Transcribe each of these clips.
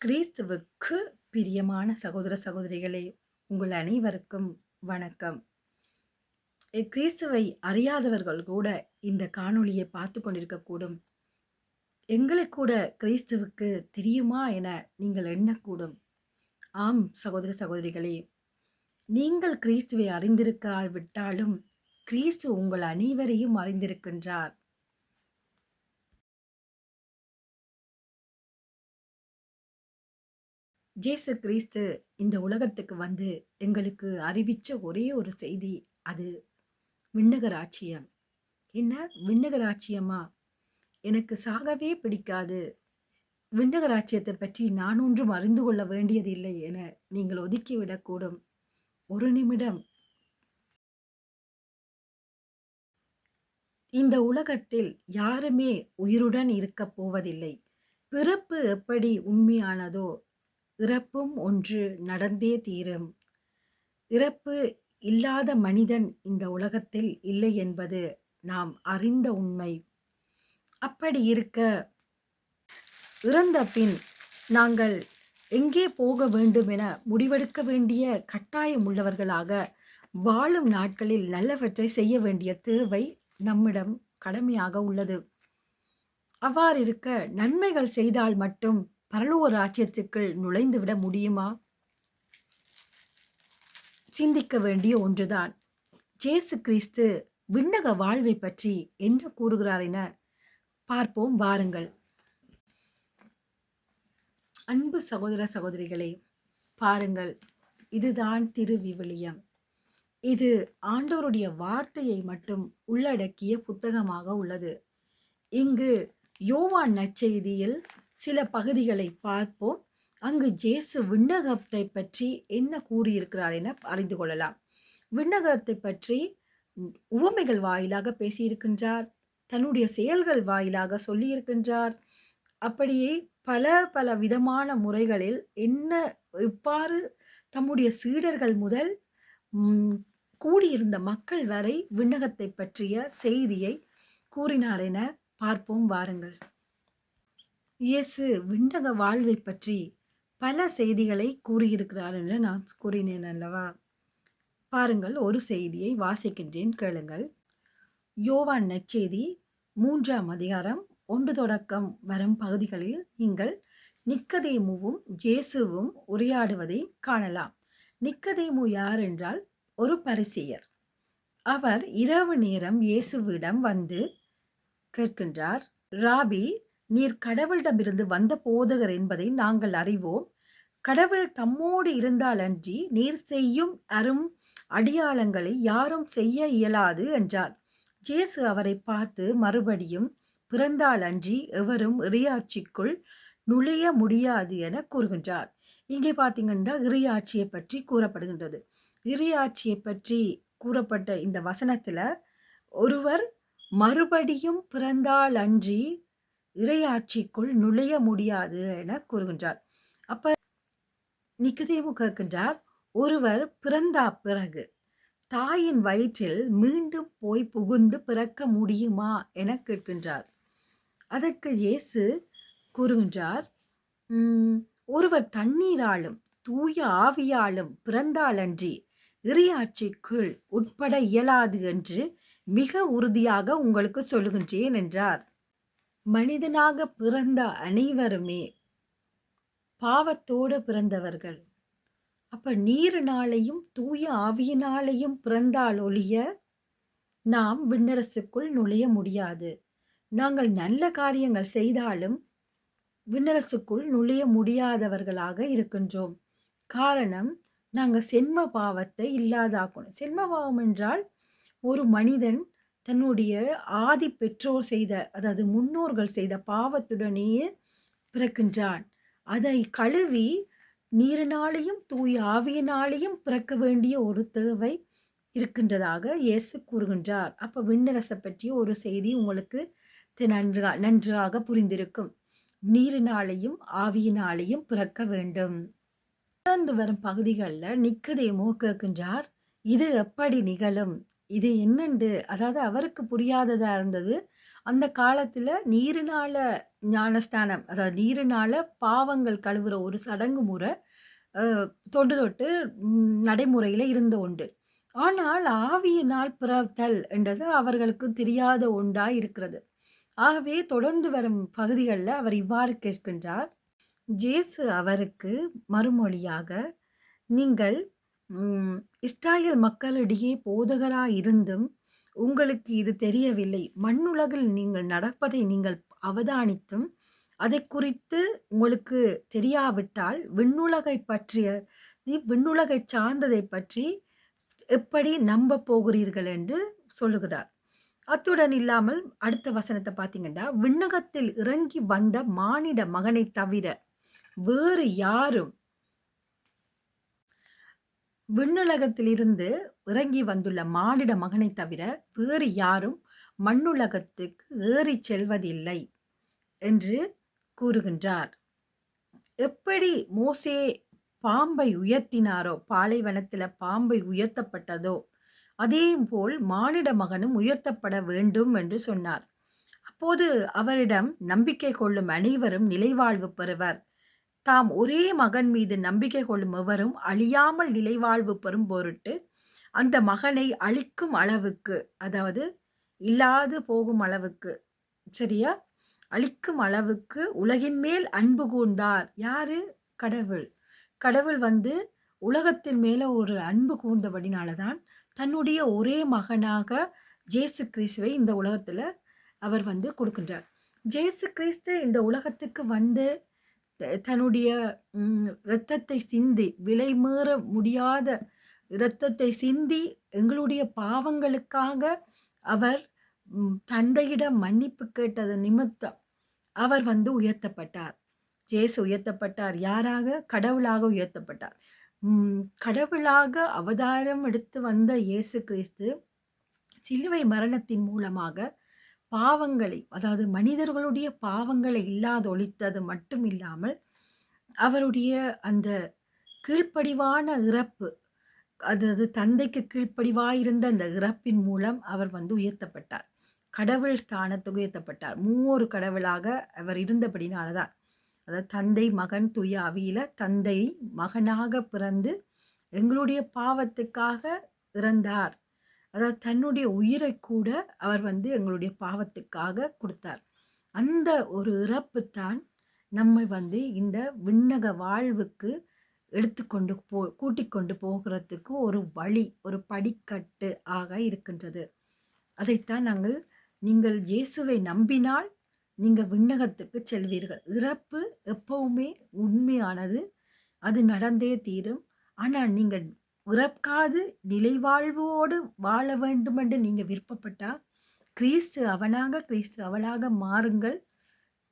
கிறிஸ்துவுக்கு பிரியமான சகோதர சகோதரிகளே, உங்கள் அனைவருக்கும் வணக்கம். கிறிஸ்துவை அறியாதவர்கள் கூட இந்த காணொளியை பார்த்து கொண்டிருக்கக்கூடும். எங்களுக்கு கூட கிறிஸ்துவுக்கு தெரியுமா என நீங்கள் எண்ணக்கூடும். ஆம் சகோதர சகோதரிகளே, நீங்கள் கிறிஸ்துவை அறிந்திருக்காவிட்டாலும் கிறிஸ்து உங்கள் அனைவரையும் அறிந்திருக்கின்றார். இயேசு கிறிஸ்து இந்த உலகத்துக்கு வந்து எங்களுக்கு அறிவிச்ச ஒரே ஒரு செய்தி, அது விண்ணக ராட்சியம். என்ன விண்ணக ராட்சியமா? எனக்கு சாகவே பிடிக்காது. விண்ணக ராட்சியத்தை பற்றி நான் ஒன்றும் அறிந்து கொள்ள வேண்டியதில்லை என நீங்கள் ஒதுக்கிவிடக்கூடும். ஒரு நிமிடம். இந்த உலகத்தில் யாருமே உயிருடன் இருக்கப் போவதில்லை. பிறப்பு எப்படி உண்மையானதோ, இறப்பும் ஒன்று நடந்தே தீரும். இறப்பு இல்லாத மனிதன் இந்த உலகத்தில் இல்லை என்பது நாம் அறிந்த உண்மை. அப்படி இருக்க, இறந்த பின் நாங்கள் எங்கே போக வேண்டும் என முடிவெடுக்க வேண்டிய கட்டாயம் உள்ளவர்களாக வாழும் நாட்களில் நல்லவற்றை செய்ய வேண்டிய தேவை நம்மிடம் கடமையாக உள்ளது. அவ்வாறு இருக்க, நன்மைகள் செய்தால் மட்டும் பரலோக ராஜ்யத்துக்குள் நுழைந்துவிட முடியுமா? சிந்திக்க வேண்டிய ஒன்றுதான். இயேசு கிறிஸ்து விண்ணக வாழ்வை பற்றி என்ன கூறுகிறார் என பார்ப்போம் வாருங்கள். அன்பு சகோதர சகோதரிகளே, பாருங்கள், இதுதான் திருவிவிலியம். இது ஆண்டவருடைய வார்த்தையை மட்டும் உள்ளடக்கிய புத்தகமாக உள்ளது. இங்கு யோவான் நற்செய்தியில் சில பகுதிகளை பார்ப்போம். அங்கு இயேசு விண்ணகத்தை பற்றி என்ன கூறியிருக்கிறார் என அறிந்து கொள்ளலாம். விண்ணகத்தை பற்றி உவமைகள் வாயிலாக பேசியிருக்கின்றார், தன்னுடைய செயல்கள் வாயிலாக சொல்லியிருக்கின்றார். அப்படியே பல பல விதமான முறைகளில் இவ்வாறு தம்முடைய சீடர்கள் முதல் கூடியிருந்த மக்கள் வரை விண்ணகத்தை பற்றிய செய்தியை கூறினார் என பார்ப்போம் வாருங்கள். இயேசு விண்ணக வாழ்வை பற்றி பல செய்திகளை கூறியிருக்கிறார் என்று நான் கூறினேன் அல்லவா? பாருங்கள், ஒரு செய்தியை வாசிக்கின்றேன், கேளுங்கள். யோவான் நற்செய்தி 3ஆம் அதிகாரம் 1 தொடக்கம் வரும் பகுதிகளில் நீங்கள் நிக்கதேமுவும் இயேசுவும் உரையாடுவதை காணலாம். நிக்கதேமு யார் என்றால் ஒரு பரிசேயர். அவர் இரவு நேரம் இயேசுவிடம் வந்து கேட்கின்றார், ராபி, நீர் கடவுளிடமிருந்து வந்த போதகர் என்பதை நாங்கள் அறிவோம். கடவுள் தம்மோடு இருந்தால் அன்றி நீர் செய்யும் அரும் அடையாளங்களை யாரும் செய்ய இயலாது என்றார். இயேசு அவரை பார்த்து மறுபடியும், பிறந்தால் அன்றி எவரும் இறையாட்சிக்குள் நுழைய முடியாது என கூறுகின்றார். இங்கே பார்த்தீங்கன்னா, இறையாட்சியை பற்றி கூறப்படுகின்றது. இறையாட்சியை பற்றி கூறப்பட்ட இந்த வசனத்துல, ஒருவர் மறுபடியும் பிறந்தால் அன்றி இறையாட்சிக்குள் நுழைய முடியாது என கூறுகின்றார். அப்ப நிக்கதேமு கேட்கின்றார், ஒருவர் பிறந்தா பிறகு தாயின் வயிற்றில் மீண்டும் போய் புகுந்து பிறக்க முடியுமா என கேட்கின்றார். அதற்கு இயேசு கூறுகின்றார், ஒருவர் தண்ணீராலும் தூய ஆவியாலும் பிறந்தாலன்றி இறையாட்சிக்குள் உட்பட இயலாது என்று மிக உறுதியாக உங்களுக்கு சொல்லுகின்றேன் என்றார். மனிதனாக பிறந்த அனைவருமே பாவத்தோடு பிறந்தவர்கள். அப்ப நீரினாலையும் தூய ஆவியினாலையும் பிறந்தால் ஒழிய நாம் விண்ணரசுக்குள் நுழைய முடியாது. நாங்கள் நல்ல காரியங்கள் செய்தாலும் விண்ணரசுக்குள் நுழைய முடியாதவர்களாக இருக்கின்றோம். காரணம், நாங்கள் சென்ம பாவத்தை இல்லாதாக்கணும். சென்ம பாவம் என்றால் ஒரு மனிதன் தன்னுடைய ஆதி பெற்றோர் செய்த, அதாவது முன்னோர்கள் செய்த பாவத்துடனேயே பிறக்கின்றான். அதை கழுவி நீரினாலேயும் தூய ஆவியினாலேயும் பிறக்க வேண்டிய ஒரு தேவை இருக்கின்றதாக இயேசு கூறுகின்றார். அப்ப விண்ணரசை பற்றிய ஒரு செய்தி உங்களுக்கு நன்றாக புரிந்திருக்கும். நீரினாலேயும் ஆவியினாலேயும் பிறக்க வேண்டும். தொடர்ந்து வரும் பகுதிகளில் நிக்கதேமு கேட்கின்றார், இது எப்படி நிகழும், இது என்னண்டு? அதாவது அவருக்கு புரியாததா இருந்தது. அந்த காலத்துல நீரினால ஞானஸ்நானம் அதாவது நீரினால பாவங்கள் கழுவுற ஒரு சடங்கு முறை அ தொன்று தொட்டு நடைமுறையில இருந்த உண்டு. ஆனால் ஆவியினால் பிறத்தல் என்றது அவர்களுக்கு தெரியாத ஒன்றாய் இருக்கிறது. ஆகவே தொடர்ந்து வரும் பகுதிகள்ல அவர் இவ்வாறு கேட்கின்றார். ஜேசு அவருக்கு மறுமொழியாக, "நீங்கள் ம் இஸ்ராயேல் மக்களிடையே போதகராய் இருந்தும் உங்களுக்கு இது தெரியவில்லை. மண்ணுலகில் நீங்கள் நடப்பதை நீங்கள் அவதானித்தும், அதைக் குறித்து உங்களுக்கு தெரியாவிட்டால், விண்ணுலகைப் பற்றிய விண்ணுலகைச் சார்ந்ததைப் பற்றி எப்படி நம்பப் போகிறீர்கள்?" என்று சொல்லுகிறார். அத்துடன் இல்லாமல் அடுத்த வசனத்த பார்த்தீங்கன்னா, "விண்ணகத்தில் இறங்கி வந்த மானிட மகனைத் தவிர வேறு யாரும் விண்ணுலகத்திலிருந்து இறங்கி வந்துள்ள மானிட மகனைத் தவிர வேறு யாரும் மண்ணுலகத்துக்கு ஏறிச் செல்வதில்லை" என்று கூறுகின்றார். எப்படி மோசே பாம்பை உயர்த்தினாரோ, பாலைவனத்தில பாம்பை உயர்த்தப்பட்டதோ, அதேபோல் மானிட மகனும் உயர்த்தப்பட வேண்டும் என்று சொன்னார். அப்போது அவரிடம் நம்பிக்கை கொள்ளும் அனைவரும் நிலைவாழ்வு பெறுவர். தாம் ஒரே மகன் மீது நம்பிக்கை கொள்ளும் எவரும் அழியாமல் நிலைவாழ்வு பெறும் பொருட்டு, அந்த மகனை அழிக்கும் அளவுக்கு, அதாவது இல்லாது போகும் அளவுக்கு, சரியா? அழிக்கும் அளவுக்கு உலகின் மேல் அன்பு கூர்ந்தார். யாரு? கடவுள். கடவுள் வந்து உலகத்தின் மேல ஒரு அன்பு கூர்ந்தபடினால தான், தன்னுடைய ஒரே மகனாக இயேசு கிறிஸ்துவை இந்த உலகத்துல அவர் வந்து கொடுக்கின்றார். இயேசு கிறிஸ்து இந்த உலகத்துக்கு வந்து தன்னுடைய இரத்தத்தை சிந்தி, விலைமீற முடியாத இரத்தத்தை சிந்தி, எங்களுடைய பாவங்களுக்காக அவர் தந்தையிடம் மன்னிப்பு கேட்டது நிமித்தம் அவர் வந்து உயர்த்தப்பட்டார். இயேசு உயர்த்தப்பட்டார். யாராக? கடவுளாக உயர்த்தப்பட்டார். கடவுளாக அவதாரம் எடுத்து வந்த இயேசு கிறிஸ்து சிலுவை மரணத்தின் மூலமாக பாவங்களை, அதாவது மனிதர்களுடைய பாவங்களை இல்லாதொழித்தது மட்டும் இல்லாமல், அவருடைய அந்த கீழ்ப்படிவான இறப்பு, அதாவது தந்தைக்கு கீழ்ப்படிவாயிருந்த அந்த இறப்பின் மூலம் அவர் வந்து உயர்த்தப்பட்டார். கடவுள் ஸ்தானத்துக்கு உயர்த்தப்பட்டார். மூவொரு கடவுளாக அவர் இருந்தபடினால தான். அதாவது தந்தை, மகன், தூய ஆவியில தந்தை மகனாக பிறந்து எங்களுடைய பாவத்துக்காக இறந்தார். அதாவது தன்னுடைய உயிரை கூட அவர் வந்து எங்களுடைய பாவத்துக்காக கொடுத்தார். அந்த ஒரு இறப்பு தான் நம்மை வந்து இந்த விண்ணக வாழ்வுக்கு எடுத்துக்கொண்டு கூட்டிக் கொண்டு போகிறதுக்கு ஒரு வழி, ஒரு படிக்கட்டு ஆக இருக்கின்றது. அதைத்தான் நீங்கள் இயேசுவை நம்பினால் நீங்க விண்ணகத்துக்கு செல்வீர்கள். இறப்பு எப்பவுமே உண்மையானது. அது நடந்தே தீரும். ஆனால் நீங்கள் இறக்காது நிலைவாழ்வோடு வாழ வேண்டுமென்று நீங்க விருப்பப்பட்டா, கிறிஸ்து அவனாக, கிறிஸ்து அவளாக மாறுங்கள்.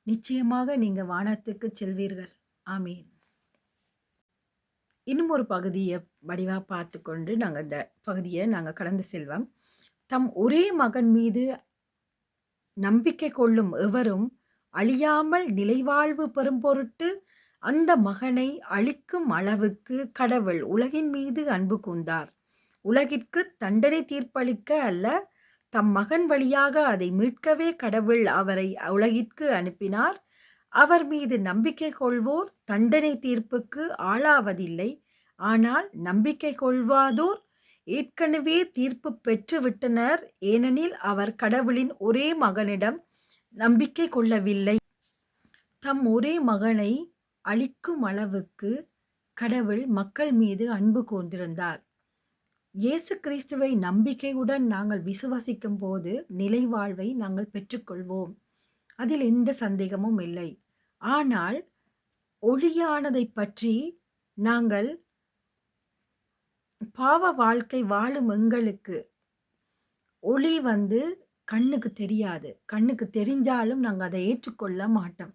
நிச்சயமாக நீங்க வானத்துக்கு செல்வீர்கள். ஆமீன். இன்னும் ஒரு பகுதிய வடிவா பார்த்துக்கொண்டு இந்த பகுதியை கடந்து செல்வோம். தம் ஒரே மகன் மீது நம்பிக்கை கொள்ளும் எவரும் அழியாமல் நிலைவாழ்வு பெறும் பொருட்டு அந்த மகனை அழிக்கும் அளவுக்கு கடவுள் உலகின் மீது அன்பு கூர்ந்தார். உலகிற்கு தண்டனை தீர்ப்பளிக்க அல்ல, தம் மகன் வழியாக அதை மீட்கவே கடவுள் அவரை உலகிற்கு அனுப்பினார். அவர் மீது நம்பிக்கை கொள்வோர் தண்டனை தீர்ப்புக்கு ஆளாவதில்லை. ஆனால் நம்பிக்கை கொள்வாதோர் ஏற்கனவே தீர்ப்பு பெற்று விட்டனர். ஏனெனில் அவர் கடவுளின் ஒரே மகனிடம் நம்பிக்கை கொள்ளவில்லை. தம் ஒரே மகனை அழிக்கும் அளவுக்கு கடவுள் மக்கள் மீது அன்பு கூர்ந்திருந்தார். இயேசு கிறிஸ்துவை நம்பிக்கையுடன் நாங்கள் விசுவாசிக்கும் போது நிலைவாழ்வை நாங்கள் பெற்றுக்கொள்வோம். அதில் எந்த சந்தேகமும் இல்லை. ஆனால் ஒளியானதை பற்றி நாங்கள் பாவ வாழ்க்கை வாழும் எங்களுக்கு ஒளி வந்து கண்ணுக்கு தெரியாது. கண்ணுக்கு தெரிஞ்சாலும் நாங்கள் அதை ஏற்றுக்கொள்ள மாட்டோம்.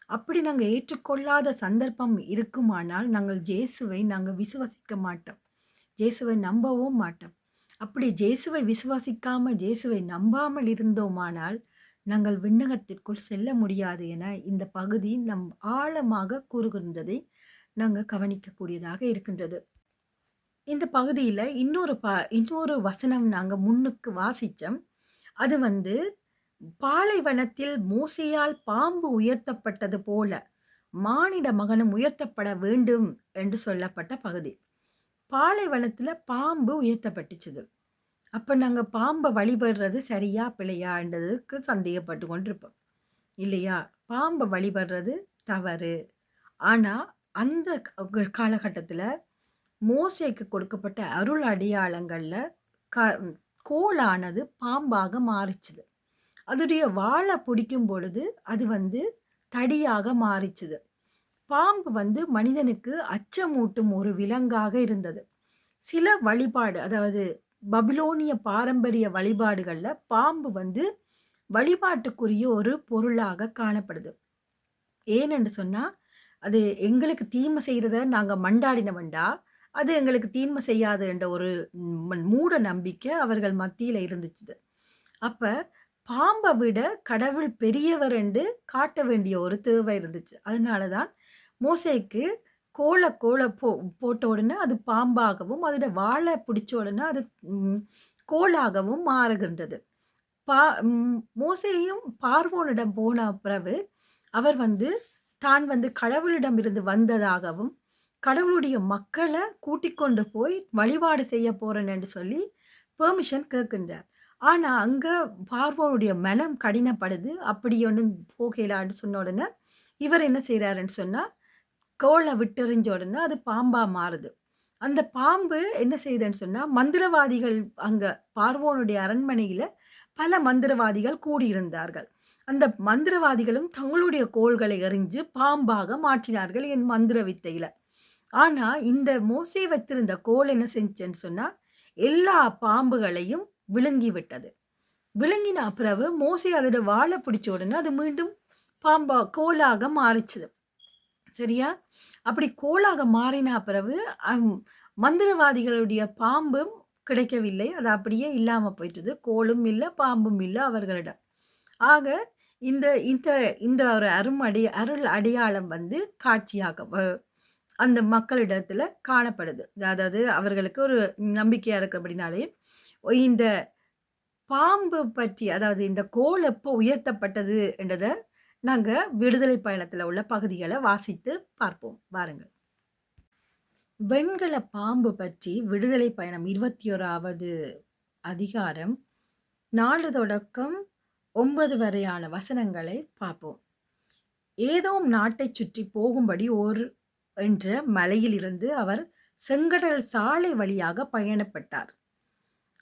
அப்படி நாங்கள் ஏற்றுக்கொள்ளாத சந்தர்ப்பம் இருக்குமானால் நாங்கள் இயேசுவை விசுவாசிக்க மாட்டோம். இயேசுவை நம்பவும் மாட்டோம். அப்படி இயேசுவை விசுவாசிக்காம இயேசுவை நம்பாமல் இருந்தோமானால் நாங்கள் விண்ணகத்திற்குள் செல்ல முடியாது என இந்த பகுதி நம் ஆழமாக கூறுகின்றதை நாங்கள் கவனிக்கக்கூடியதாக இருக்கின்றது. இந்த பகுதியில் இன்னொரு வசனம் நாங்கள் முன்னுக்கு வாசித்தோம். அது வந்து பாலைவனத்தில் மோசேயால் பாம்பு உயர்த்தப்பட்டது போல மானிட மகனும் உயர்த்தப்பட வேண்டும் என்று சொல்லப்பட்ட பகுதி. பாலைவனத்துல பாம்பு உயர்த்தப்பட்டுச்சுது. அப்ப நாங்க பாம்ப வழிபடுறது சரியா பிழையான்றதுக்கு சந்தேகப்பட்டு கொண்டிருப்போம். இல்லையா? பாம்ப வழிபடுறது தவறு. ஆனா அந்த காலகட்டத்துல மோசேக்கு கொடுக்கப்பட்ட அருள் அடையாளங்கள்ல க கோலானது பாம்பாக மாறிச்சுது. அதுடைய வால பிடிக்கும் பொழுது அது வந்து தடியாக மாறிச்சுது. பாம்பு வந்து மனிதனுக்கு அச்சமூட்டும் ஒரு விலங்காக இருந்தது. சில வழிபாடு அதாவது பபிலோனிய பாரம்பரிய வழிபாடுகள்ல பாம்பு வந்து வழிபாட்டுக்குரிய ஒரு பொருளாக காணப்படுது. ஏனென்று சொன்னா, அது எங்களுக்கு தீமை செய்றத நாங்க மண்டாடினவன்டா, அது எங்களுக்கு தீமை செய்யாது என்ற ஒரு மூட நம்பிக்கை அவர்கள் மத்தியில இருந்துச்சு. அப்ப பாம்ப விட கடவுள் பெரியவர் என்று காட்ட வேண்டிய ஒரு தேவை இருந்துச்சு. அதனால தான் மோசேக்கு கோல போட்ட உடனே அது பாம்பாகவும், அதோட வால பிடிச்ச உடனே அது ம் கோலாகவும் மாறுகின்றது. மோசேயும் பார்வோனிடம் போன பிறகு, அவர் வந்து தான் வந்து கடவுளிடமிருந்து வந்ததாகவும், கடவுளுடைய மக்கள கூட்டிக் கொண்டு போய் வழிபாடு செய்ய போறேன் என்று சொல்லி பெர்மிஷன் கேட்கின்றார். ஆனா, அங்க பார்வோனுடைய மனம் கடினப்படுது. அப்படி ஒண்ணும் போகலான்னு சொன்ன உடனே, இவர் என்ன செய்றாருன்னு சொன்னா, கோல விட்டெறிஞ்ச உடனே அது பாம்பா மாறுது. அந்த பாம்பு என்ன செய்யுதுன்னு சொன்னா, மந்திரவாதிகள் அங்க பார்வோனுடைய அரண்மனையில பல மந்திரவாதிகள் கூடியிருந்தார்கள். அந்த மந்திரவாதிகளும் தங்களுடைய கோல்களை எறிஞ்சு பாம்பாக மாற்றினார்கள் என் மந்திர வித்தையில. ஆனா, இந்த மோசே வைத்திருந்த கோல் என்ன செஞ்சுச்சுன்னு சொன்னா, எல்லா பாம்புகளையும் விழுங்கி விட்டது. விழுங்கின பிறகு மோசே அதோட வால பிடிச்ச உடனே அது மீண்டும் கோலாக மாறிச்சுது. சரியா? அப்படி கோலாக மாறின பிறகு அம் மந்திரவாதிகளுடைய பாம்பும் கிடைக்கவில்லை. அது அப்படியே இல்லாம போயிட்டது. கோலும் இல்ல, பாம்பும் இல்ல அவர்களிடம். ஆக இந்த இந்த இந்த ஒரு அருள் அடையாளம் வந்து காட்சியாக அந்த மக்களிடத்துல காணப்படுது. அதாவது அவர்களுக்கு ஒரு நம்பிக்கையா இருக்கிறபடினாலே, இந்த பாம்பு பற்றி அதாவது இந்த கோல் எப்போ உயர்த்தப்பட்டது என்றத நாங்க விடுதலை பயணத்துல உள்ள பகுதிகள வாசித்து பார்ப்போம். வாருங்கள். வெண்கல பாம்பு பற்றி விடுதலை பயணம் 21வது அதிகாரம் 4 தொடக்கம் 9 வரையான வசனங்களை பார்ப்போம். ஏதோம் நாட்டைச் சுற்றி போகும்படி என்ற மலையிலிருந்து அவர் செங்கடல் சாலை வழியாக பயணப்பட்டார்.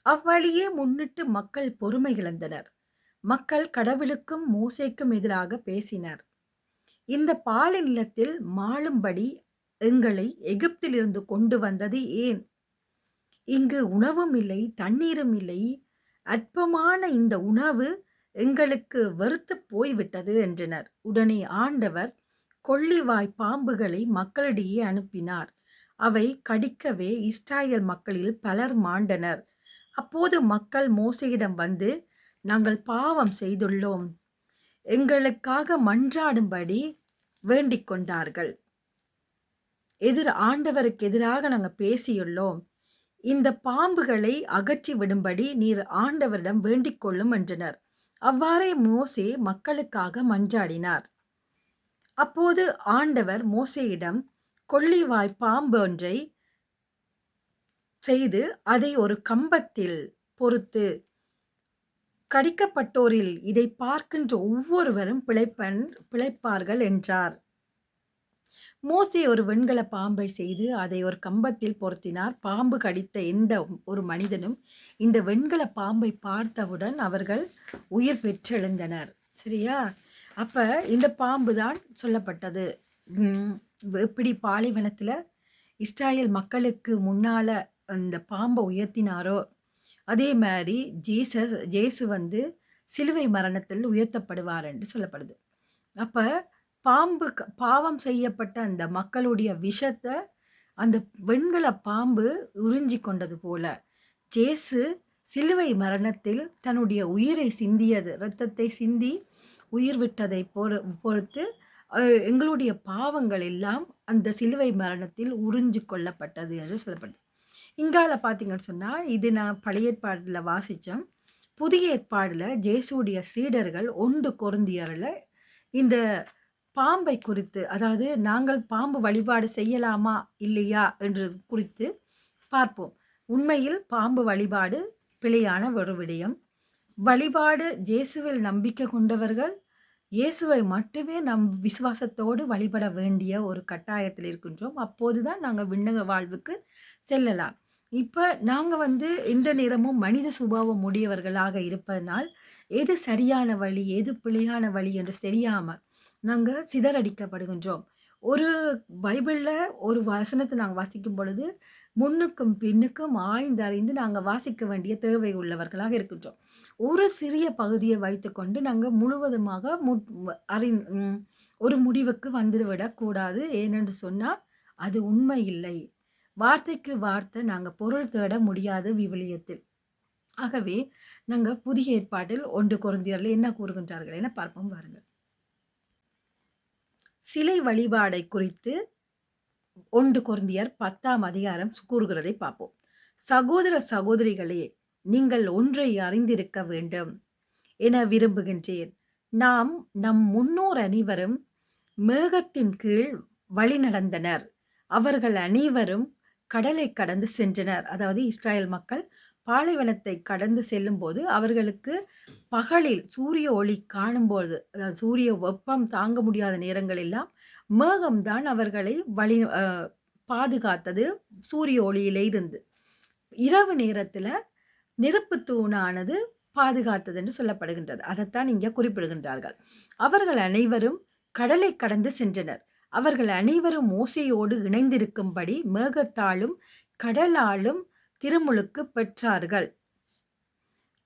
அவ்வழியே முன்னிட்டு மக்கள் பொறுமை இழந்தனர். மக்கள் கடவுளுக்கும் மோசேக்கும் எதிராக பேசினர். இந்த பாலை நிலத்தில் மாளும்படி எங்களை எகிப்திலிருந்து கொண்டு வந்தது ஏன்? இங்கு உணவும் இல்லை, தண்ணீரும் இல்லை. அற்பமான இந்த உணவு எங்களுக்கு வெறுத்துப் போய்விட்டது என்றனர். உடனே ஆண்டவர் கொள்ளிவாய் பாம்புகளை மக்களிடையே அனுப்பினார். அவை கடிக்கவே இஸ்ராயேல் மக்களில் பலர் மாண்டனர். அப்போது மக்கள் மோசேயிடம் வந்து, நாங்கள் பாவம் செய்துள்ளோம். எங்களுக்காக மன்றாடும்படி வேண்டிக் கொண்டார்கள். ஆண்டவருக்கு எதிராக நாங்க பேசியுள்ளோம். இந்த பாம்புகளை அகற்றி விடும்படி நீர் ஆண்டவரிடம் வேண்டிக் கொள்ளும் என்றனர். அவ்வாறே மோசே மக்களுக்காக மன்றாடினார். அப்போது ஆண்டவர் மோசேயிடம் கொள்ளிவாய் பாம்பு ஒன்றை செய்து அதை ஒரு கம்பத்தில் பொறுத்து கடிக்கப்பட்டோரில் இதை பார்க்கின்ற ஒவ்வொருவரும் பிழைப்பார்கள் என்றார். மோசே ஒரு வெண்கல பாம்பை செய்து அதை ஒரு கம்பத்தில் பொருத்தினார். பாம்பு கடித்த எந்த ஒரு மனிதனும் இந்த வெண்கல பாம்பை பார்த்தவுடன் அவர்கள் உயிர் பெற்றெழுந்தனர். சரியா? அப்ப இந்த பாம்பு தான் சொல்லப்பட்டது. எப்படி பாலைவனத்துல இஸ்ராயேல் மக்களுக்கு முன்னால அந்த பாம்பை உயர்த்தினாரோ அதே மாதிரி ஜேசு வந்து சிலுவை மரணத்தில் உயர்த்தப்படுவார் என்று சொல்லப்படுது. அப்ப பாவம் செய்யப்பட்ட அந்த மக்களுடைய விஷத்தை அந்த வெண்கல பாம்பு உறிஞ்சி கொண்டது போல ஜேசு சிலுவை மரணத்தில் தன்னுடைய உயிரை சிந்தியது, இரத்தத்தை சிந்தி உயிர் விட்டதை பொறுத்து எங்களுடைய பாவங்கள் எல்லாம் அந்த சிலுவை மரணத்தில் உறிஞ்சு கொள்ளப்பட்டது என்று சொல்லப்படுது. இங்கால பார்த்தீங்கன்னு சொன்னா, இது நான் பழைய ஏற்பாடுல வாசிச்சேன். புதிய ஏற்பாடுல இயேசுவுடைய சீடர்கள் 1 கொரிந்தியர்ல இந்த பாம்பை குறித்து, அதாவது நாங்கள் பாம்பு வழிபாடு செய்யலாமா? இல்லையா? என்று குறித்து பார்ப்போம். உண்மையில் பாம்பு வழிபாடு பிழையான ஒரு விடயம். வழிபாடு இயேசுவில் நம்பிக்கை கொண்டவர்கள், இயேசுவை மட்டுமே விசுவாசத்தோடு வழிபட வேண்டிய ஒரு கட்டாயத்தில் இருக்கின்றோம். அப்போதுதான் நாங்க விண்ணக வாழ்வுக்கு செல்லலாம். இப்ப நாங்க இந்த நேரமும் மனித சுபாவம் உடையவர்களாக இருப்பதனால், எது சரியான வழி, எது பிழையான வழி என்று தெரியாம நாங்க சிதறடிக்கப்படுகின்றோம். ஒரு பைபிள்ல ஒரு வசனத்த நாங்க வாசிக்கும் பொழுது, முன்னுக்கும் பின்னுக்கும் ஆய்ந்தறிந்து நாங்க வாசிக்க வேண்டிய தேவை உள்ளவர்களாக இருக்கின்றோம். ஒரு சிறிய பகுதியை வைத்துக்கொண்டு நாங்க முழுவதுமாக முட் வ அறிந் ம் ஒரு முடிவுக்கு வந்துவிடக் கூடாது. ஏனென்று சொன்னா, அது உண்மை இல்லை. வார்த்தைக்கு வார்த்தை நாங்க பொருள் தேட முடியாது விவிலியத்தில். ஆகவே, நாங்க புதிய ஏற்பாட்டில் 1 கொரிந்தியர்ல என்ன கூறுகின்றார்கள் என பார்ப்போம் வாருங்கள். சிலை வழிபாடை குறித்து 1 கொரிந்தியர் 10ஆம் அதிகாரம் கூறுகிறதை பார்ப்போம். சகோதர சகோதரிகளே, நீங்கள் ஒன்றை அறிந்திருக்க வேண்டும் என விரும்புகின்றேன். நம் முன்னோர் அனைவரும் மேகத்தின் கீழ் வழிநடந்தனர். அவர்கள் அனைவரும் கடலை கடந்து சென்றனர். அதாவது இஸ்ராயேல் மக்கள் பாலைவனத்தை கடந்து செல்லும்போது, அவர்களுக்கு பகலில் சூரிய ஒளி காணும்போது, அதாவது சூரிய வெப்பம் தாங்க முடியாத நேரங்கள் எல்லாம் மேகம் தான் அவர்களை பாதுகாத்தது சூரிய ஒளியிலே இருந்து. இரவு நேரத்தில நெருப்பு தூணானது பாதுகாத்தது என்று சொல்லப்படுகின்றது. அதைத்தான் இங்கே குறிப்பிடுகின்றார்கள். அவர்கள் அனைவரும் கடலை கடந்து சென்றனர். அவர்கள் அனைவரும் மோசேயோடு இணைந்திருக்கும்படி மேகத்தாலும் கடலாலும் திருமுழுக்கு பெற்றார்கள்.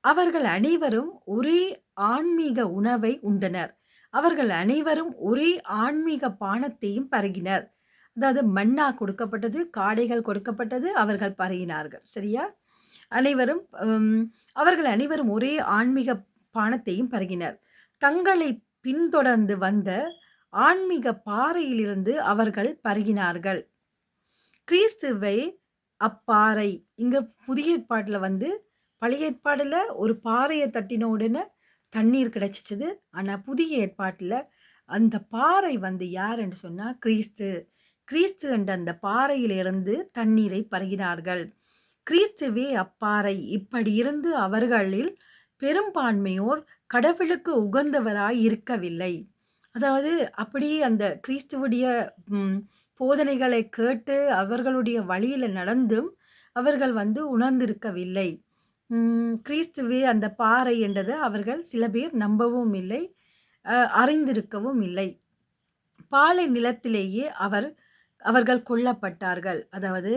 அவர்கள் அனைவரும் ஒரே ஆன்மீக உணவை உண்டனர். அவர்கள் அனைவரும் ஒரே ஆன்மீக பானத்தையும் பருகினர். அதாவது மன்னா கொடுக்கப்பட்டது, காடைகள் கொடுக்கப்பட்டது, அவர்கள் பருகினார்கள். சரியா? அனைவரும் அவர்கள் அனைவரும் ஒரே ஆன்மீக பானத்தையும் பருகினர். தங்களை பின்தொடர்ந்து வந்த ஆன்மீக பாறையிலிருந்து அவர்கள் பருகினார்கள். கிறிஸ்துவை அப்பாறை. இங்க புதிய ஏற்பாட்டுல பழைய ஏற்பாடுல ஒரு பாறைய தட்டின உடனே தண்ணீர் கிடைச்சிச்சது. ஆனா புதிய ஏற்பாட்டுல அந்த பாறை யாருன்னு சொன்னா கிறிஸ்து. கிறிஸ்து என்ற அந்த பாறையிலிருந்து தண்ணீரை பருகினார்கள். கிறிஸ்துவே அப்பாறை. இப்படி இருந்து அவர்களில் பெரும்பான்மையோர் கடவுளுக்கு உகந்தவராய் இருக்கவில்லை. அதாவது அப்படியே அந்த கிறிஸ்துவுடைய போதனைகளை கேட்டு அவர்களுடைய வழியில நடந்தும் அவர்கள் உணர்ந்திருக்கவில்லை. கிறிஸ்துவே அந்த பாறை என்றதை அவர்கள் சில பேர் நம்பவும் இல்லை, அறிந்திருக்கவும் இல்லை. பாலை நிலத்திலேயே அவர்கள் கொல்லப்பட்டார்கள். அதாவது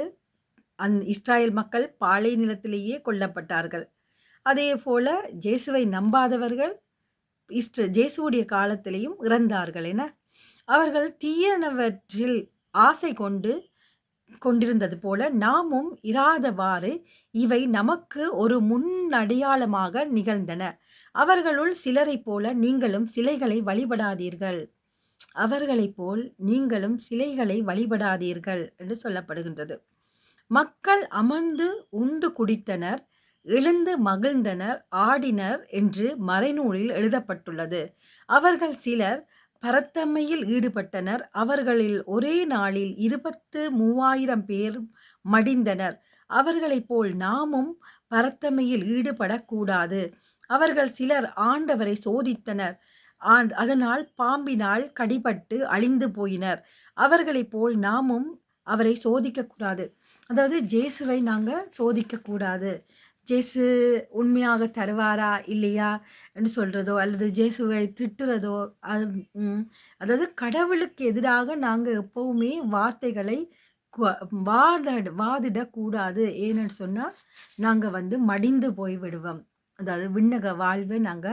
இஸ்ராயேல் மக்கள் பாலை நிலத்திலேயே கொல்லப்பட்டார்கள். அதே போல இயேசுவை நம்பாதவர்கள் இயேசுவுடைய காலத்திலேயும் இறந்தார்கள் என அவர்கள் தீயனவற்றில் ஆசை கொண்டிருந்தது போல நாமும் இராதவாறு இவை நமக்கு ஒரு முன்னடையாளமாக நிகழ்ந்தன. அவர்களுள் சிலரைப் போல நீங்களும் சிலைகளை வழிபடாதீர்கள். அவர்களைப் போல் நீங்களும் சிலைகளை வழிபடாதீர்கள் என்று சொல்லப்படுகின்றது. மக்கள் அமர்ந்து உண்டு குடித்தனர், எழுந்து மகிழ்ந்தனர், ஆடினர் என்று மறைநூலில் எழுதப்பட்டுள்ளது. அவர்கள் சிலர் பரத்தமையில் ஈடுபட்டனர். அவர்களில் ஒரே நாளில் 23,000 பேர் மடிந்தனர். அவர்களைப் போல் நாமும் பரத்தமையில் ஈடுபடக்கூடாது. அவர்கள் சிலர் ஆண்டவரை சோதித்தனர். அதனால் பாம்பினால் கடிபட்டு அழிந்து போயினர். அவர்களைப் போல் நாமும் அவரை சோதிக்கக்கூடாது. அதாவது இயேசுவை நாங்க சோதிக்கக்கூடாது. இயேசு உண்மையாக தருவாரா இல்லையா என்று சொல்றதோ, அல்லது இயேசுவை திட்டுறதோ, அதாவது கடவுளுக்கு எதிராக நாங்க எப்பவுமே வார்த்தைகளை வாதிடக்கூடாது. ஏன்னு சொன்னா நாங்க மடிந்து போய்விடுவோம். அதாவது விண்ணக வாழ்வு நாங்க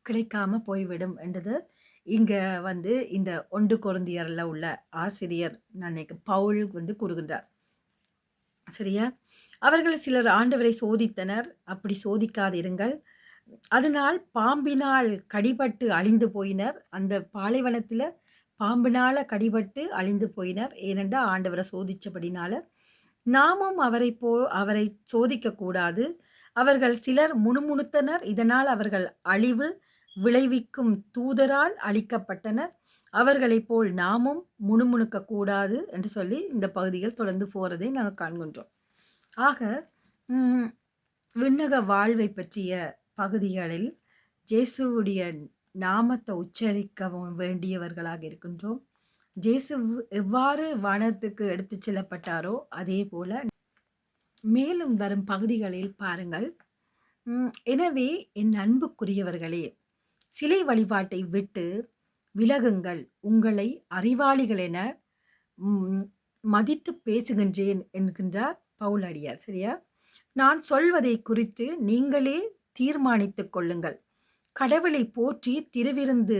கிடைக்காம போய்விடும் என்றது இங்க இந்த 1 கொரிந்தியர்ல உள்ள ஆசிரியர் பவுல் கூறுகின்றார். சரியா? அவர்கள் சிலர் ஆண்டவரை சோதித்தனர். அப்படி சோதிக்காதிருங்கள். அதனால் பாம்பினால் கடிபட்டு அழிந்து போயினர். அந்த பாலைவனத்துல பாம்பினால கடிபட்டு அழிந்து போயினர். ஏனென்றால் ஆண்டவரை சோதிச்சபடினால. நாமும் அவரை சோதிக்கக்கூடாது. அவர்கள் சிலர் முணுமுணுத்தனர். இதனால் அவர்கள் அழிவு விளைவிக்கும் தூதரால் அழிக்கப்பட்டனர். அவர்களைப் போல் நாமும் முணுமுணுக்கக் கூடாது என்று சொல்லி இந்த பகுதிகள் தொடர்ந்து போறதை நாங்க காண்கின்றோம். ஆக ம் விண்ணக வாழ்வை பற்றிய பகுதிகளில் இயேசுவுடைய நாமத்தை உச்சரிக்க வேண்டியவர்களாக இருக்கின்றோம். இயேசு எவ்வாறு வானத்துக்கு எடுத்துச் செல்லப்பட்டாரோ அதே போல மேலும் வரும் பகுதிகளில் பாருங்கள். எனவே என் அன்புக்குரியவர்களே, சிலை வழிபாட்டை விட்டு விலகுங்கள். உங்களை அறிவாளிகள் என ம் மதித்து பேசுகின்றேன் என்கின்றார் பவுலடியார். சரியா? நான் சொல்வதை குறித்து நீங்களே தீர்மானித்துக் கொள்ளுங்கள். கடவுளை போற்றி திருவிருந்து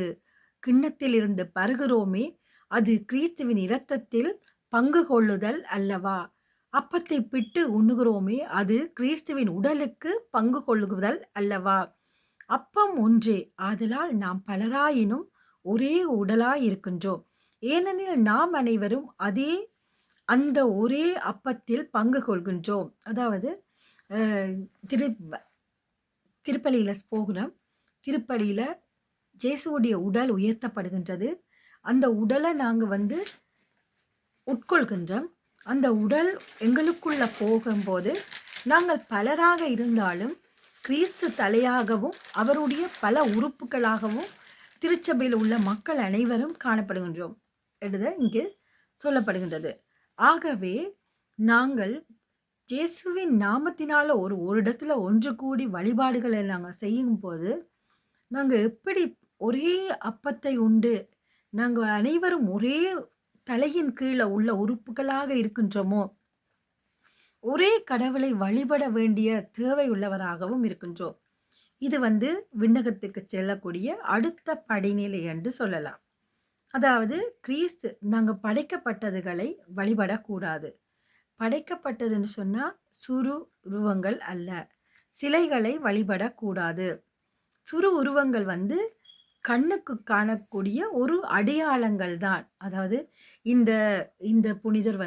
கிண்ணத்தில் இருந்து பருகிறோமே, அது கிறிஸ்துவின் இரத்தத்தில் பங்கு கொள்ளுதல் அல்லவா? அப்பத்தை பிட்டு உண்ணுகிறோமே, அது கிறிஸ்துவின் உடலுக்கு பங்கு கொள்ளுதல் அல்லவா? அப்பம் ஒன்றே, ஆதலால் நாம் பலராயினும் ஒரே உடலாய் இருக்கின்றோம். ஏனெனில் நாம் அனைவரும் அந்த ஒரே அப்பத்தில் பங்கு கொள்கின்றோம். அதாவது திரு திருப்பலியில போகிறோம். திருப்பலியில இயேசுவுடைய உடல் உயர்த்தப்படுகின்றது. அந்த உடலை நாங்க உட்கொள்கின்றோம். அந்த உடல் எங்களுக்குள்ள போகும்போது நாங்கள் பலராக இருந்தாலும் கிறிஸ்து தலையாகவும் அவருடைய பல உறுப்புகளாகவும் திருச்சபையில் உள்ள மக்கள் அனைவரும் காணப்படுகின்றோம் என்று இங்கு சொல்லப்படுகின்றது. ஆகவே நாங்கள் இயேசுவின் நாமத்தினால ஒரு இடத்துல ஒன்று கூடி வழிபாடுகளை நாங்கள் செய்யும் போது நாங்கள் எப்படி ஒரே அப்பத்தை உண்டு நாங்கள் அனைவரும் ஒரே தலையின் கீழே உள்ள உறுப்புகளாக இருக்கின்றோமோ, ஒரே கடவுளை வழிபட வேண்டிய தேவை உள்ளவராகவும் இருக்கின்றோம். இது விண்ணகத்துக்கு செல்லக்கூடிய அடுத்த படிநிலை என்று சொல்லலாம். அதாவது கிறிஸ்து நாங்கள் படைக்கப்பட்டதுகளை வழிபடக்கூடாது. படைக்கப்பட்டதுன்னு சொன்னா சுரு உருவங்கள் அல்ல. சிலைகளை வழிபடக்கூடாது. சுரு உருவங்கள் கண்ணுக்கு காணக்கூடிய ஒரு அடையாளங்கள் தான். அதாவது இந்த இந்த புனிதர்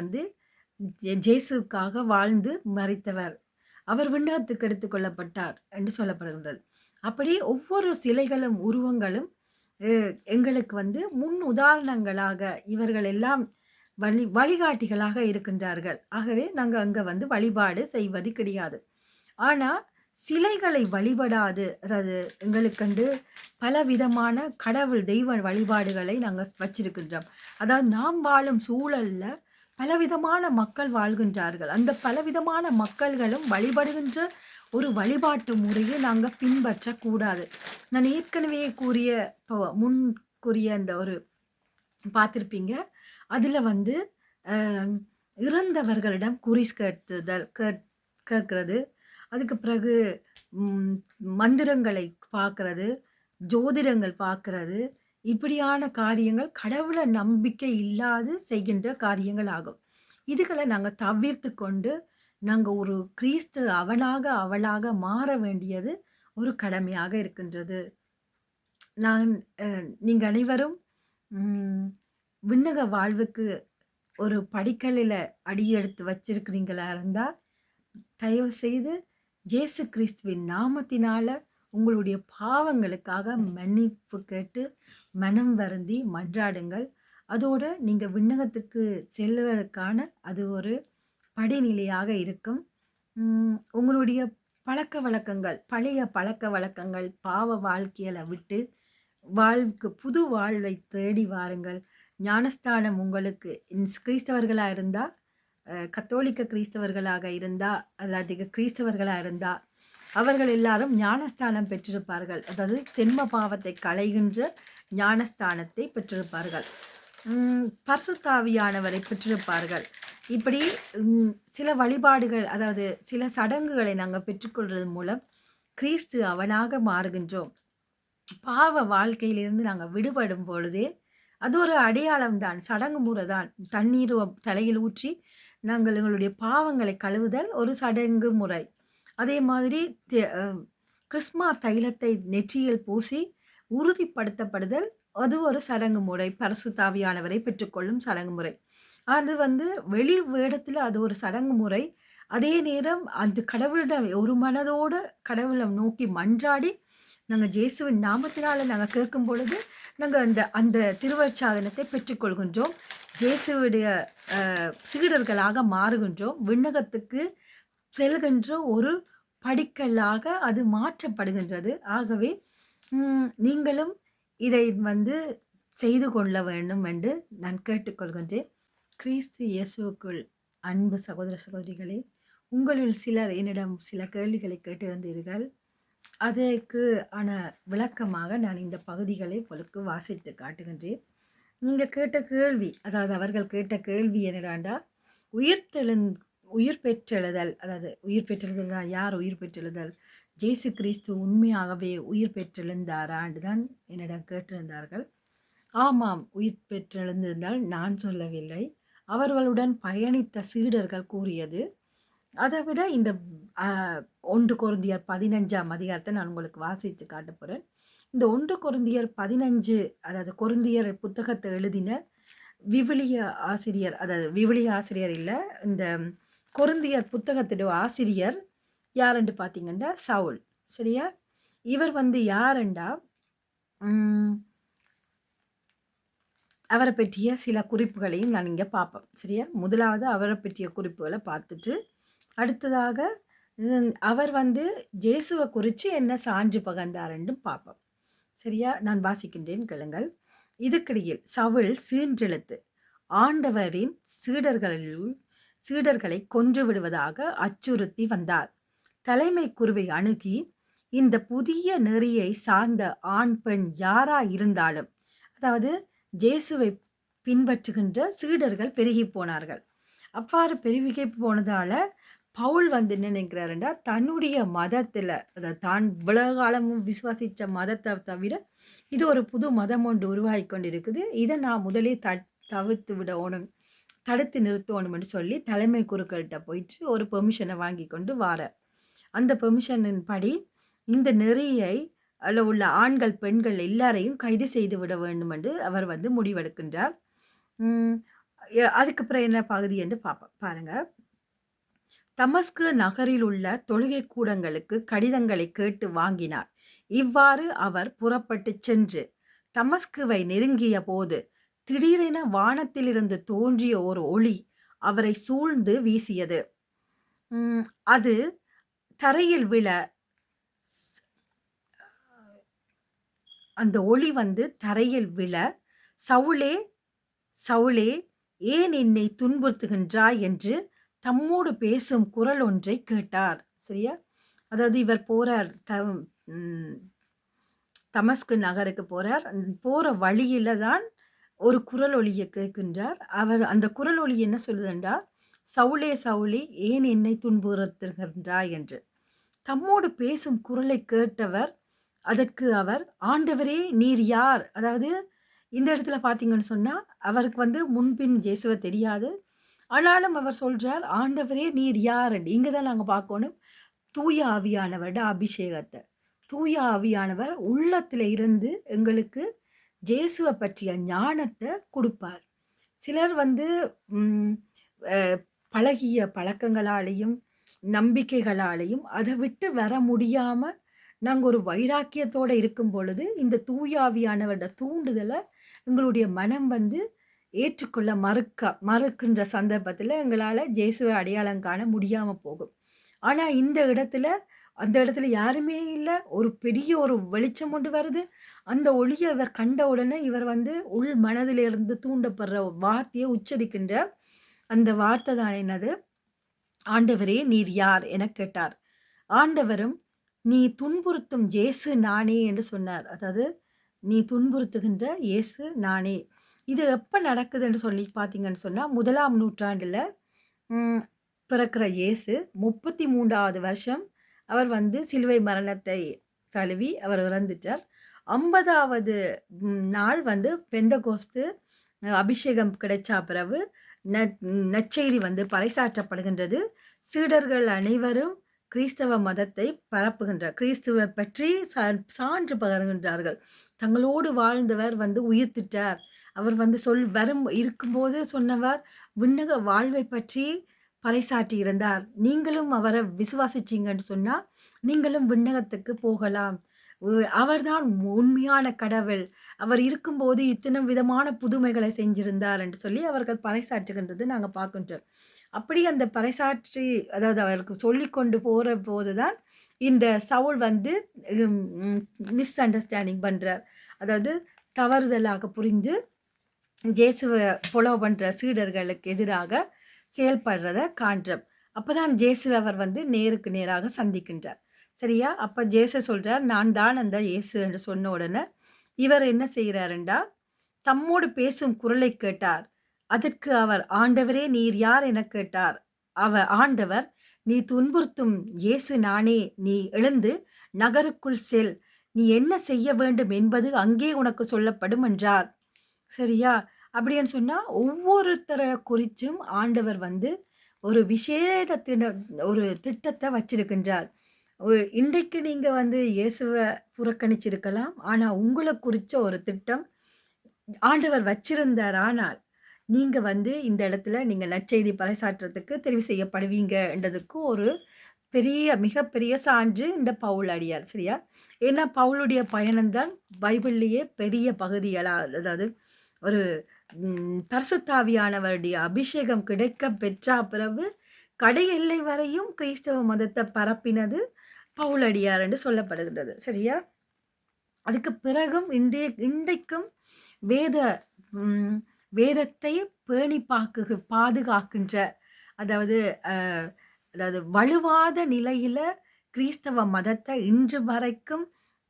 ஜேசுக்காக வாழ்ந்து மரித்தவர், அவர் விண்ணகத்துக்கு எடுத்துக் கொள்ளப்பட்டார் என்று சொல்லப்படுகின்றது. அப்படி ஒவ்வொரு சிலைகளும் உருவங்களும் எங்களுக்கு முன் உதாரணங்களாக இவர்கள் எல்லாம் வழிகாட்டிகளாக இருக்கின்றார்கள். ஆகவே நாங்கள் அங்கே வழிபாடு செய்வது கிடையாது. ஆனால் சிலைகளை வழிபடாது, அதாவது எங்களுக்கண்டு பலவிதமான கடவுள் தெய்வ வழிபாடுகளை நாங்கள் வச்சிருக்கின்றோம். அதாவது நாம் வாழும் சூழல்ல பலவிதமான மக்கள் வாழ்கின்றார்கள். அந்த பலவிதமான மக்கள்களும் வழிபடுகின்ற ஒரு வழிபாட்டு முறையை நாங்கள் பின்பற்றக்கூடாது. நான் ஏற்கனவே முன் கூறிய அந்த ஒரு பார்த்துருப்பீங்க. அதில் இறந்தவர்களிடம் குறி கேட்கிறது. அதுக்கு பிறகு மந்திரங்களை பார்க்கறது, ஜோதிடங்கள் பார்க்கறது, இப்படியான காரியங்கள் கடவுளை நம்பிக்கை இல்லாது செய்கின்ற காரியங்கள் ஆகும். இதுகளை நாங்கள் தவிர்த்து கொண்டு நாங்கள் ஒரு கிறிஸ்து அவளாக மாற வேண்டியது ஒரு கடமையாக இருக்கின்றது. நீங்கள் அனைவரும் விண்ணக வாழ்வுக்கு ஒரு படிக்கல்லில் அடியெடுத்து வச்சிருக்கிறீங்களா இருந்தால் தயவு செய்து இயேசு கிறிஸ்துவின் நாமத்தினால உங்களுடைய பாவங்களுக்காக மன்னிப்பு கேட்டு மனம் வருந்தி மன்றாடுங்கள். அதோட நீங்கள் விண்ணகத்துக்கு செல்வதற்கான அது ஒரு படிநிலையாக இருக்கும். உங்களுடைய பழக்க வழக்கங்கள், பழைய பழக்க வழக்கங்கள், பாவ வாழ்க்கையில விட்டு புது வாழ்வை தேடி வாருங்கள். ஞானஸ்தானம் உங்களுக்கு கிறிஸ்தவர்களாக இருந்தால், கத்தோலிக்க கிறிஸ்தவர்களாக இருந்தால், அல்லது கிறிஸ்தவர்களாக இருந்தால் அவர்கள் எல்லாரும் ஞானஸ்தானம் பெற்றிருப்பார்கள். அதாவது சென்ம பாவத்தை களைகின்ற ஞானஸ்தானத்தை பெற்றிருப்பார்கள். பரிசுத்தாவியானவரை பெற்றிருப்பார்கள். இப்படி சில வழிபாடுகள், அதாவது சில சடங்குகளை நாங்கள் பெற்றுக்கொள்றது மூலம் கிறிஸ்து அவனாக மாறுகின்றோம். பாவ வாழ்க்கையிலிருந்து நாங்கள் விடுபடும் பொழுதே அது ஒரு அடையாளம் தான், சடங்கு முறை தான். தண்ணீர் தலையில் ஊற்றி நாங்கள் எங்களுடைய பாவங்களை கழுவுதல் ஒரு சடங்கு முறை. அதே மாதிரி கிறிஸ்மா தைலத்தை நெற்றியில் பூசி உறுதிப்படுத்தப்படுதல் அது ஒரு சடங்கு முறை. பரிசுத்தாவியானவரை பெற்றுக்கொள்ளும் சடங்கு முறை. அது வெளி வேடத்தில் அது ஒரு சடங்கு முறை. அதே நேரம் அந்த கடவுளிடம் ஒரு மனதோடு கடவுள நோக்கி மன்றாடி, நாங்க இயேசுவின் நாமத்தினால நாங்க கேட்கும் பொழுது, நாங்க அந்த அந்த திருவருட்சாதனத்தை பெற்றுக்கொள்கின்றோம். இயேசுவுடைய சீடர்களாக மாறுகின்றோம். விண்ணகத்துக்கு செல்கின்ற ஒரு படிக்கல்லாக அது மாற்றப்படுகின்றது. ஆகவே நீங்களும் இதை வந்து செய்து கொள்ள வேண்டும் என்று நான் கேட்டுக்கொள்கின்றேன். கிறிஸ்து இயேசுவுக்குள் அன்பு சகோதர சகோதரிகளே, உங்களுள் சிலர் என்னிடம் சில கேள்விகளை கேட்டு வந்தீர்கள். அதற்கு ஆன விளக்கமாக நான் இந்த பகுதிகளை உங்களுக்கு வாசித்து காட்டுகின்றேன். நீங்க கேட்ட கேள்வி, அதாவது அவர்கள் கேட்ட கேள்வி என்னடாண்டா, உயிர்த்தெழுந் உயிர் பெற்றெழுதல், அதாவது உயிர் பெற்றெழுதல்னா யார் உயிர் பெற்றெழுதல்? இயேசு கிறிஸ்து உண்மையாகவே உயிர் பெற்றெழுந்தாரா என்று தான் என்னிடம் கேட்டிருந்தார்கள். ஆமாம், உயிர் பெற்றெழுந்திருந்தால் நான் சொல்லவில்லை. அவர்களுடன் பயணித்த சீடர்கள் கூறியது. அதை விட இந்த 1 கொரிந்தியர் 15ஆம் அதிகாரத்தை நான் உங்களுக்கு வாசித்து காட்டப் போறேன். இந்த 1 கொரிந்தியர் 15, அதாவது கொரிந்தியர் புத்தகத்தை எழுதின விவிலிய ஆசிரியர், அதாவது விவிலிய ஆசிரியர் இல்ல, இந்த கொரிந்தியர் புத்தகத்துடைய ஆசிரியர் யாருன்னு பார்த்தீங்கன்னா சவுல். சரியா? இவர் வந்து யாருண்டா, அவரை பற்றிய சில குறிப்புகளையும் நான் இங்கே பார்ப்போம். சரியா? முதலாவது அவரை பற்றிய குறிப்புகளை பார்த்துட்டு, அடுத்ததாக அவர் வந்து இயேசுவை குறித்து என்ன சான்று பகர்ந்தாருன்னு பார்ப்போம். சரியா? நான் வாசிக்கின்றேன், கேளுங்கள். இதுக்கிடையில் சவுல் சீன்றெழுத்து ஆண்டவரின் சீடர்களை கொன்று விடுவதாக அச்சுறுத்தி வந்தார். தலைமை குருவை அணுகி, இந்த புதிய நெறியை சார்ந்த ஆண் பெண் யாரா இருந்தாலும், அதாவது இயேசுவை பின்பற்றுகின்ற சீடர்கள் பெருகி போனார்கள். அவ்வாறு பெருகி போனதால பவுல் வந்து என்ன நினைக்கிறாருண்டா, தன்னுடைய மதத்துல, அதாவது தான் இவ்வளவு காலமும் விசுவாசிச்ச மதத்தை தவிர இது ஒரு புது மதம் ஒன்று உருவாகி கொண்டிருக்குது, இதை நான் முதலே தவிர்த்து விடணும், தடுத்து நிறுத்தணும்னு சொல்லி தலைமை குருக்கள்கிட்ட போயிட்டு ஒரு பெர்மிஷனை வாங்கி கொண்டு வாரார். அந்த பெர்மிஷனின் படி இந்த நெறியை அதில் உள்ள ஆண்கள் பெண்கள் எல்லாரையும் கைது செய்து விட வேண்டும் என்று அவர் வந்து முடிவெடுக்கின்றார். அதுக்கப்புறம் என்ன பகுதி என்று பாருங்க. தமஸ்கு நகரில் உள்ள தொழுகை கூடங்களுக்கு கடிதங்களை கேட்டு வாங்கினார். இவ்வாறு அவர் புறப்பட்டு சென்று தமஸ்குவை நெருங்கிய போது திடீரென வானத்திலிருந்து தோன்றிய ஒரு ஒளி அவரை சூழ்ந்து வீசியது. அது தரையில் விழ, அந்த ஒளி வந்து தரையில் விழ, சவுலே சவுலே ஏன் என்னை துன்புறுத்துகின்றாய் என்று தம்மோடு பேசும் குரல் ஒன்றை கேட்டார். சரியா? அதாவது இவர் போறார், தமஸ்கு நகருக்கு போறார். போற வழியில தான் ஒரு குரல் ஒலியை கேட்கின்றார். அவர் அந்த குரல் ஒலி என்ன சொல்லுதுண்டா, சவுலே சவுலே ஏன் என்னை துன்புறுத்துகின்றாய் என்று. தம்மோடு பேசும் குரலை கேட்டவர் அதற்கு அவர், ஆண்டவரே நீர் யார்? அதாவது இந்த இடத்துல பார்த்தீங்கன்னு சொன்னா, அவருக்கு வந்து முன்பின் இயேசுவ தெரியாது. ஆனாலும் அவர் சொல்றார், ஆண்டவரே நீர் யார்? இங்க தான் நாங்க பார்க்கணும் தூய ஆவியானவரோட அபிஷேகத்தை. தூய ஆவியானவர் உள்ளத்துல இருந்து எங்களுக்கு இயேசுவை பற்றிய ஞானத்தை கொடுப்பார். சிலர் வந்து பழகிய பழக்கங்களாலேயும் நம்பிக்கைகளாலேயும் அதை விட்டு வர முடியாம நாங்க ஒரு வைராக்கியத்தோட இருக்கும் பொழுது, இந்த தூயாவியானவரோட தூண்டுதலை எங்களுடைய மனம் வந்து ஏற்றுக்கொள்ள மறுக்கின்ற சந்தர்ப்பத்தில் எங்களால் இயேசுவை அடையாளம் காண முடியாம போகும். ஆனா இந்த இடத்துல, அந்த இடத்துல யாருமே இல்லை, ஒரு பெரிய ஒரு வெளிச்சம் கொண்டு வருது. அந்த ஒளியை இவர் கண்ட உடனே இவர் வந்து உள் மனதிலிருந்து தூண்டப்படுற வார்த்தையை உச்சரிக்கின்றார். அந்த வார்த்தை தான் என்னது, ஆண்டவரே நீர் யார் என கேட்டார். ஆண்டவரும், நீ துன்புறுத்தும் இயேசு நானே என்று சொன்னார். அதாவது நீ துன்புறுத்துகின்ற இயேசு நானே. இது எப்ப நடக்குதுன்னு சொல்லி பார்த்தீங்கன்னு சொன்னா, 1ஆம் நூற்றாண்டுல பிறக்கிற இயேசு 33வது வருஷம் அவர் வந்து சிலுவை மரணத்தை தழுவி அவர் இறந்துட்டார். 50வது நாள் வந்து பெந்தகோஸ்து அபிஷேகம் கிடைச்ச பிறகு நற்செய்தி வந்து பறைசாற்றப்படுகின்றது. சீடர்கள் அனைவரும் கிறிஸ்தவ மதத்தை பரப்புகின்றார். கிறிஸ்துவை பற்றி சான்று பகர்கின்றார்கள். தங்களோடு வாழ்ந்தவர் வந்து உயிர்த்திட்டார். அவர் வந்து இருக்கும்போது சொன்னவர் விண்ணக வாழ்வை பற்றி பறைசாற்றி இருந்தார். நீங்களும் அவர விசுவாசிச்சீங்கன்னு சொன்னா, நீங்களும் விண்ணகத்துக்கு போகலாம். உ அவர்தான் உண்மையான கடவுள். அவர் இருக்கும்போது இத்தன விதமான புதுமைகளை செஞ்சிருந்தார் என்று சொல்லி அவர்கள் பறைசாற்றுகின்றது நாங்க பார்க்கின்றோம். அப்படி அந்த பறைசாற்றி அதாவது அவருக்கு சொல்லிக் கொண்டு போறபோது தான், இந்த சவுல் வந்து ம் ம் மிஸ் அண்டர்ஸ்டாண்டிங் பண்றார். அதாவது தவறுதலாக புரிந்து இயேசுவ ஃபாலோ பண்ற சீடர்களுக்கு எதிராக செயல்படுறத காண்றோம். அப்பதான் இயேசு அவர் வந்து நேருக்கு நேராக சந்திக்கின்றார். சரியா? அப்ப இயேசு சொல்றார், "நான் தான் அந்த இயேசு" என்று சொன்ன உடனே, இவர் என்ன செய்றாருண்டா, தம்மோடு பேசும் குரலைக் கேட்டார். அதற்கு அவர், "ஆண்டவரே நீர் யார்?" எனக் கேட்டார். ஆண்டவர், "நீ துன்புறுத்தும் இயேசு நானே. நீ எழுந்து நகருக்குள் செல். நீ என்ன செய்ய வேண்டும் என்பது அங்கே உனக்குச் சொல்லப்படும்" என்றார். சரியா? அப்படின்னு சொன்னா, ஒவ்வொருத்தர குறிச்சும் ஆண்டவர் வந்து ஒரு ஒரு திட்டத்த வச்சிருக்கின்றார். இன்றைக்கு நீங்க வந்து இயேசுவ புறக்கணிச்சிருக்கலாம். ஆனா, உங்கள குறிச்ச ஒரு திட்டம் ஆண்டவர் வச்சிருந்தார். ஆனால், நீங்க வந்து இந்த இடத்துல நீங்க நற்செய்தி பறைசாற்றத்துக்கு தெரிவு செய்யப்படுவீங்கன்றதுக்கு ஒரு மிகப்பெரிய சான்று இந்த பவுல் அடியார். சரியா? ஏன்னா, பவுலுடைய பயணம் தான் பைபிள்லேயே பெரிய பகுதிகளா அதாவது ஒரு பரிசுத்தாவியானவருடைய அபிஷேகம் கிடைக்கப் பெற்றா பிறகு, கடை எல்லை வரையும் கிறிஸ்தவ மதத்த பரப்பினது பவுலடியார் என்று சொல்லப்படுகின்றது. சரியா? அதுக்கு பிறகும் இன்றைக்கும் வேத ம் வேதத்தை பேணி பாதுகாக்கின்ற அதாவது அ அதாவது வலுவாத நிலையில கிறிஸ்தவ மதத்த இன்று வரைக்கும்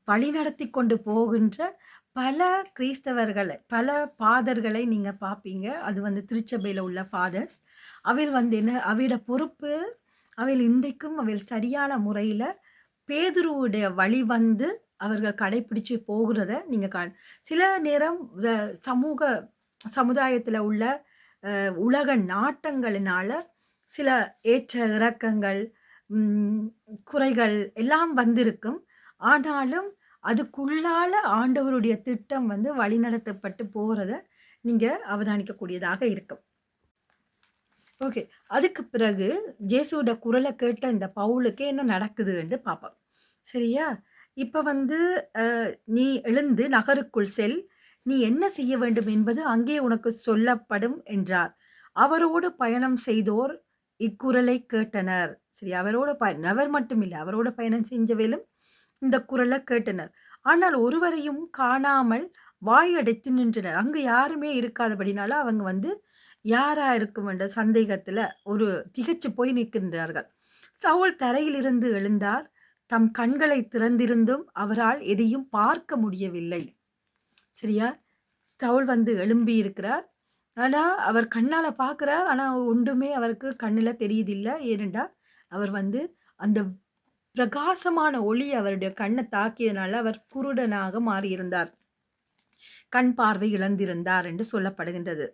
வழிநடத்திக் கொண்டு போகின்ற பல பல ஃபாதர்களை நீங்க பார்ப்பீங்க. அது வந்து திருச்சபையில உள்ள ஃபாதர்ஸ். அவைல் வந்து என்ன அவையோட பொறுப்பு, அவைல் இன்றைக்கும் சரியான முறையில பேதுருவுடைய வழி வந்து அவர்கள் கடைப்பிடிச்சு போகிறத நீங்க சில நேரம் சமூக சமுதாயத்துல உள்ள உலக நாட்டங்களினால சில ஏற்ற இறக்கங்கள், ம் குறைகள் எல்லாம் வந்திருக்கும். ஆனாலும் அதுக்குள்ளால ஆண்டவருடைய திட்டம் வந்து வழிநடத்தப்பட்டு போறத நீங்க அவதானிக்கக்கூடியதாக இருக்கும். ஓகே. அதுக்கு பிறகு இயேசுவோட குரல கேட்ட இந்த பவுலுக்கு என்ன நடக்குதுன்னு பார்ப்போம். சரியா? இப்ப வந்து அ "நீ எழுந்து நகருக்குள் செல். நீ என்ன செய்ய வேண்டும் என்பது அங்கே உனக்குச் சொல்லப்படும்" என்றார். அவரோடு பயணம் செய்தோர் இக்குரலைக் கேட்டனர். சரி, அவர் மட்டும் இல்ல. அவரோட பயணம் செஞ்சவேலும் இந்த குரலைக் கேட்டனர். ஆனால் ஒருவரையும் காணாமல் வாயடைத்து நின்றனர். அங்க யாருமே இருக்காதபடினால அவங்க வந்து யாரா இருக்கும் என்ற சந்தேகத்துல ஒரு திகைச்சு போய் நிற்கின்றார்கள். சவுல் தரையிலிருந்து எழுந்தார். தம் கண்களை திறந்திருந்தும் அவரால் எதையும் பார்க்க முடியவில்லை. சரியா? சவுல் வந்து எழும்பி இருக்கிறார். ஆனா, அவர் கண்ணால பார்க்கிறார். ஆனா, ஒன்றுமே அவருக்கு கண்ணுல தெரியுதில்ல. ஏனென்றா, அவர் வந்து அந்த பிரகாசமான ஒளி அவருடைய கண்ண தாக்கியதனால அவர் குருடனாக மாறியிருந்தார். கண் பார்வை இழந்திருந்தார் என்று சொல்லப்படுகின்றது.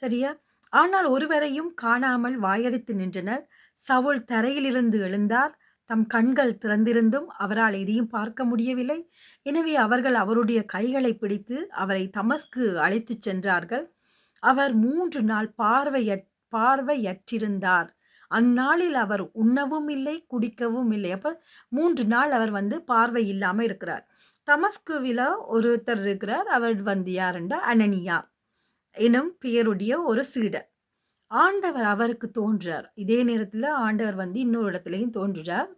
சரியா? ஆனால் ஒருவரையும் காணாமல் வாயடைத்து நின்றனர். சவுல் தரையிலிருந்து எழுந்தார். தம் கண்கள் திறந்திருந்தும் அவரால் எதையும் பார்க்க முடியவில்லை. எனவே அவர்கள் அவருடைய கைகளை பிடித்து அவரை தமஸ்கு அழைத்துச் சென்றார்கள். அவர் 3 நாள் பார்வையற்றிருந்தார். அந்நாளில் அவர் உண்ணவும் இல்லை, குடிக்கவும் இல்லை. அப்ப 3 நாள் அவர் வந்து பார்வை இல்லாம இருக்கிறார். தமஸ்குவில ஒருத்தர் இருக்கிறார். அவர் வந்து யாருண்டா அனனியா எனும் பெயருடைய ஒரு சீடர். ஆண்டவர் அவருக்கு தோன்றார். இதே நேரத்துல ஆண்டவர் வந்து இன்னொரு இடத்துலயும் தோன்றுறார்.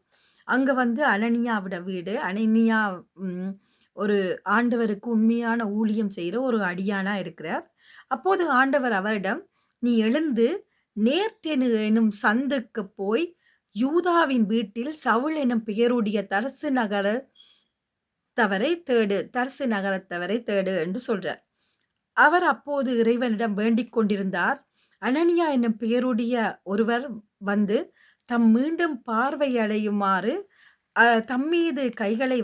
அங்க வந்து அனனியாவோட வீடு. அனனியா ம் ஒரு ஆண்டவருக்கு உண்மையான ஊழியம் செய்ற ஒரு அடியானா இருக்கிறார். அப்போது ஆண்டவர் அவரிடம், "நீ எழுந்து நேர்த்தெனு எனும் சந்துக்குப் போய், யூதாவின் வீட்டில் சவுல் எனும் பெயருடைய தர்சு நகரத்தவரைத் தேடு" என்று சொல்றார். அவர் அப்போது இறைவனிடம் வேண்டிக் கொண்டிருந்தார். அனனியா என்னும் பெயருடைய ஒருவர் வந்து மீண்டும் பார்வையடையுமாறு தம்மீது கைகளை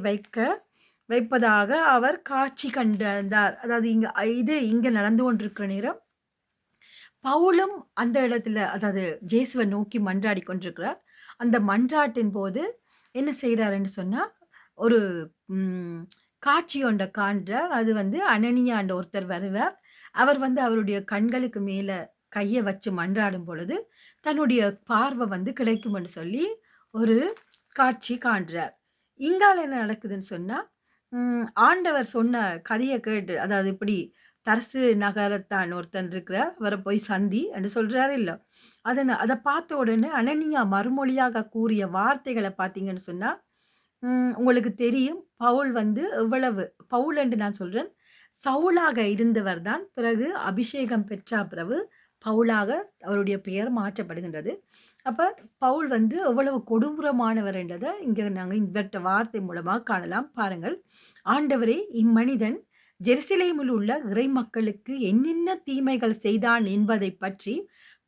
வைப்பதாக அவர் காட்சி கண்டார். அதாவது இங்க நடந்து கொண்டிருக்கிற நேரம், பவுலும் அந்த இடத்துல அதாவது இயேசுவ நோக்கி மன்றாடிக் கொண்டிருக்கிறார். அந்த மன்றாட்டின் போது என்ன செய்றாருன்னு சொன்னா, ஒரு ம் காட்சி ஒன்ற காண்றார். அது வந்து அனனியான்ற ஒருத்தர் வருவார். அவர் வந்து அவருடைய கண்களுக்கு மேல கைய வச்சு மன்றாடும் பொழுது, தன்னுடைய பார்வை வந்து கிடைக்கும்ன்னு சொல்லி ஒரு காட்சி காண்றார். இங்கால என்ன நடக்குதுன்னு சொன்னா, ஆண்டவர் சொன்ன கதைய கேட்டு அதாவது இப்படி தர்சு நகரத்தான் ஒருத்தன் இருக்கிறார். அவர போய் சந்தி என்று சொல்றாரு இல்ல. அத பார்த்த உடனே அனனியா மறுமொழியாக கூறிய வார்த்தைகள பார்த்தீங்கன்னு சொன்னா, உங்களுக்கு தெரியும் பவுல் வந்து எவ்வளவு பவுல் என்று நான் சொல்றேன். சவுலாக இருந்தவர் தான் பிறகு அபிஷேகம் பெற்ற பிறகு பவுலாக அவருடைய பெயர் மாற்றப்படுகின்றது. அப்ப பவுல் வந்து எவ்வளவு கொடூரமானவர் என்றத இங்க நாங்க இவர்ட்ட வார்த்தை மூலமா காணலாம். பாருங்கள். ஆண்டவரே இம்மனிதன் ஜெருசலேமில் உள்ள இறைமக்களுக்கு என்னென்ன தீமைகள் செய்தான் என்பதைப் பற்றி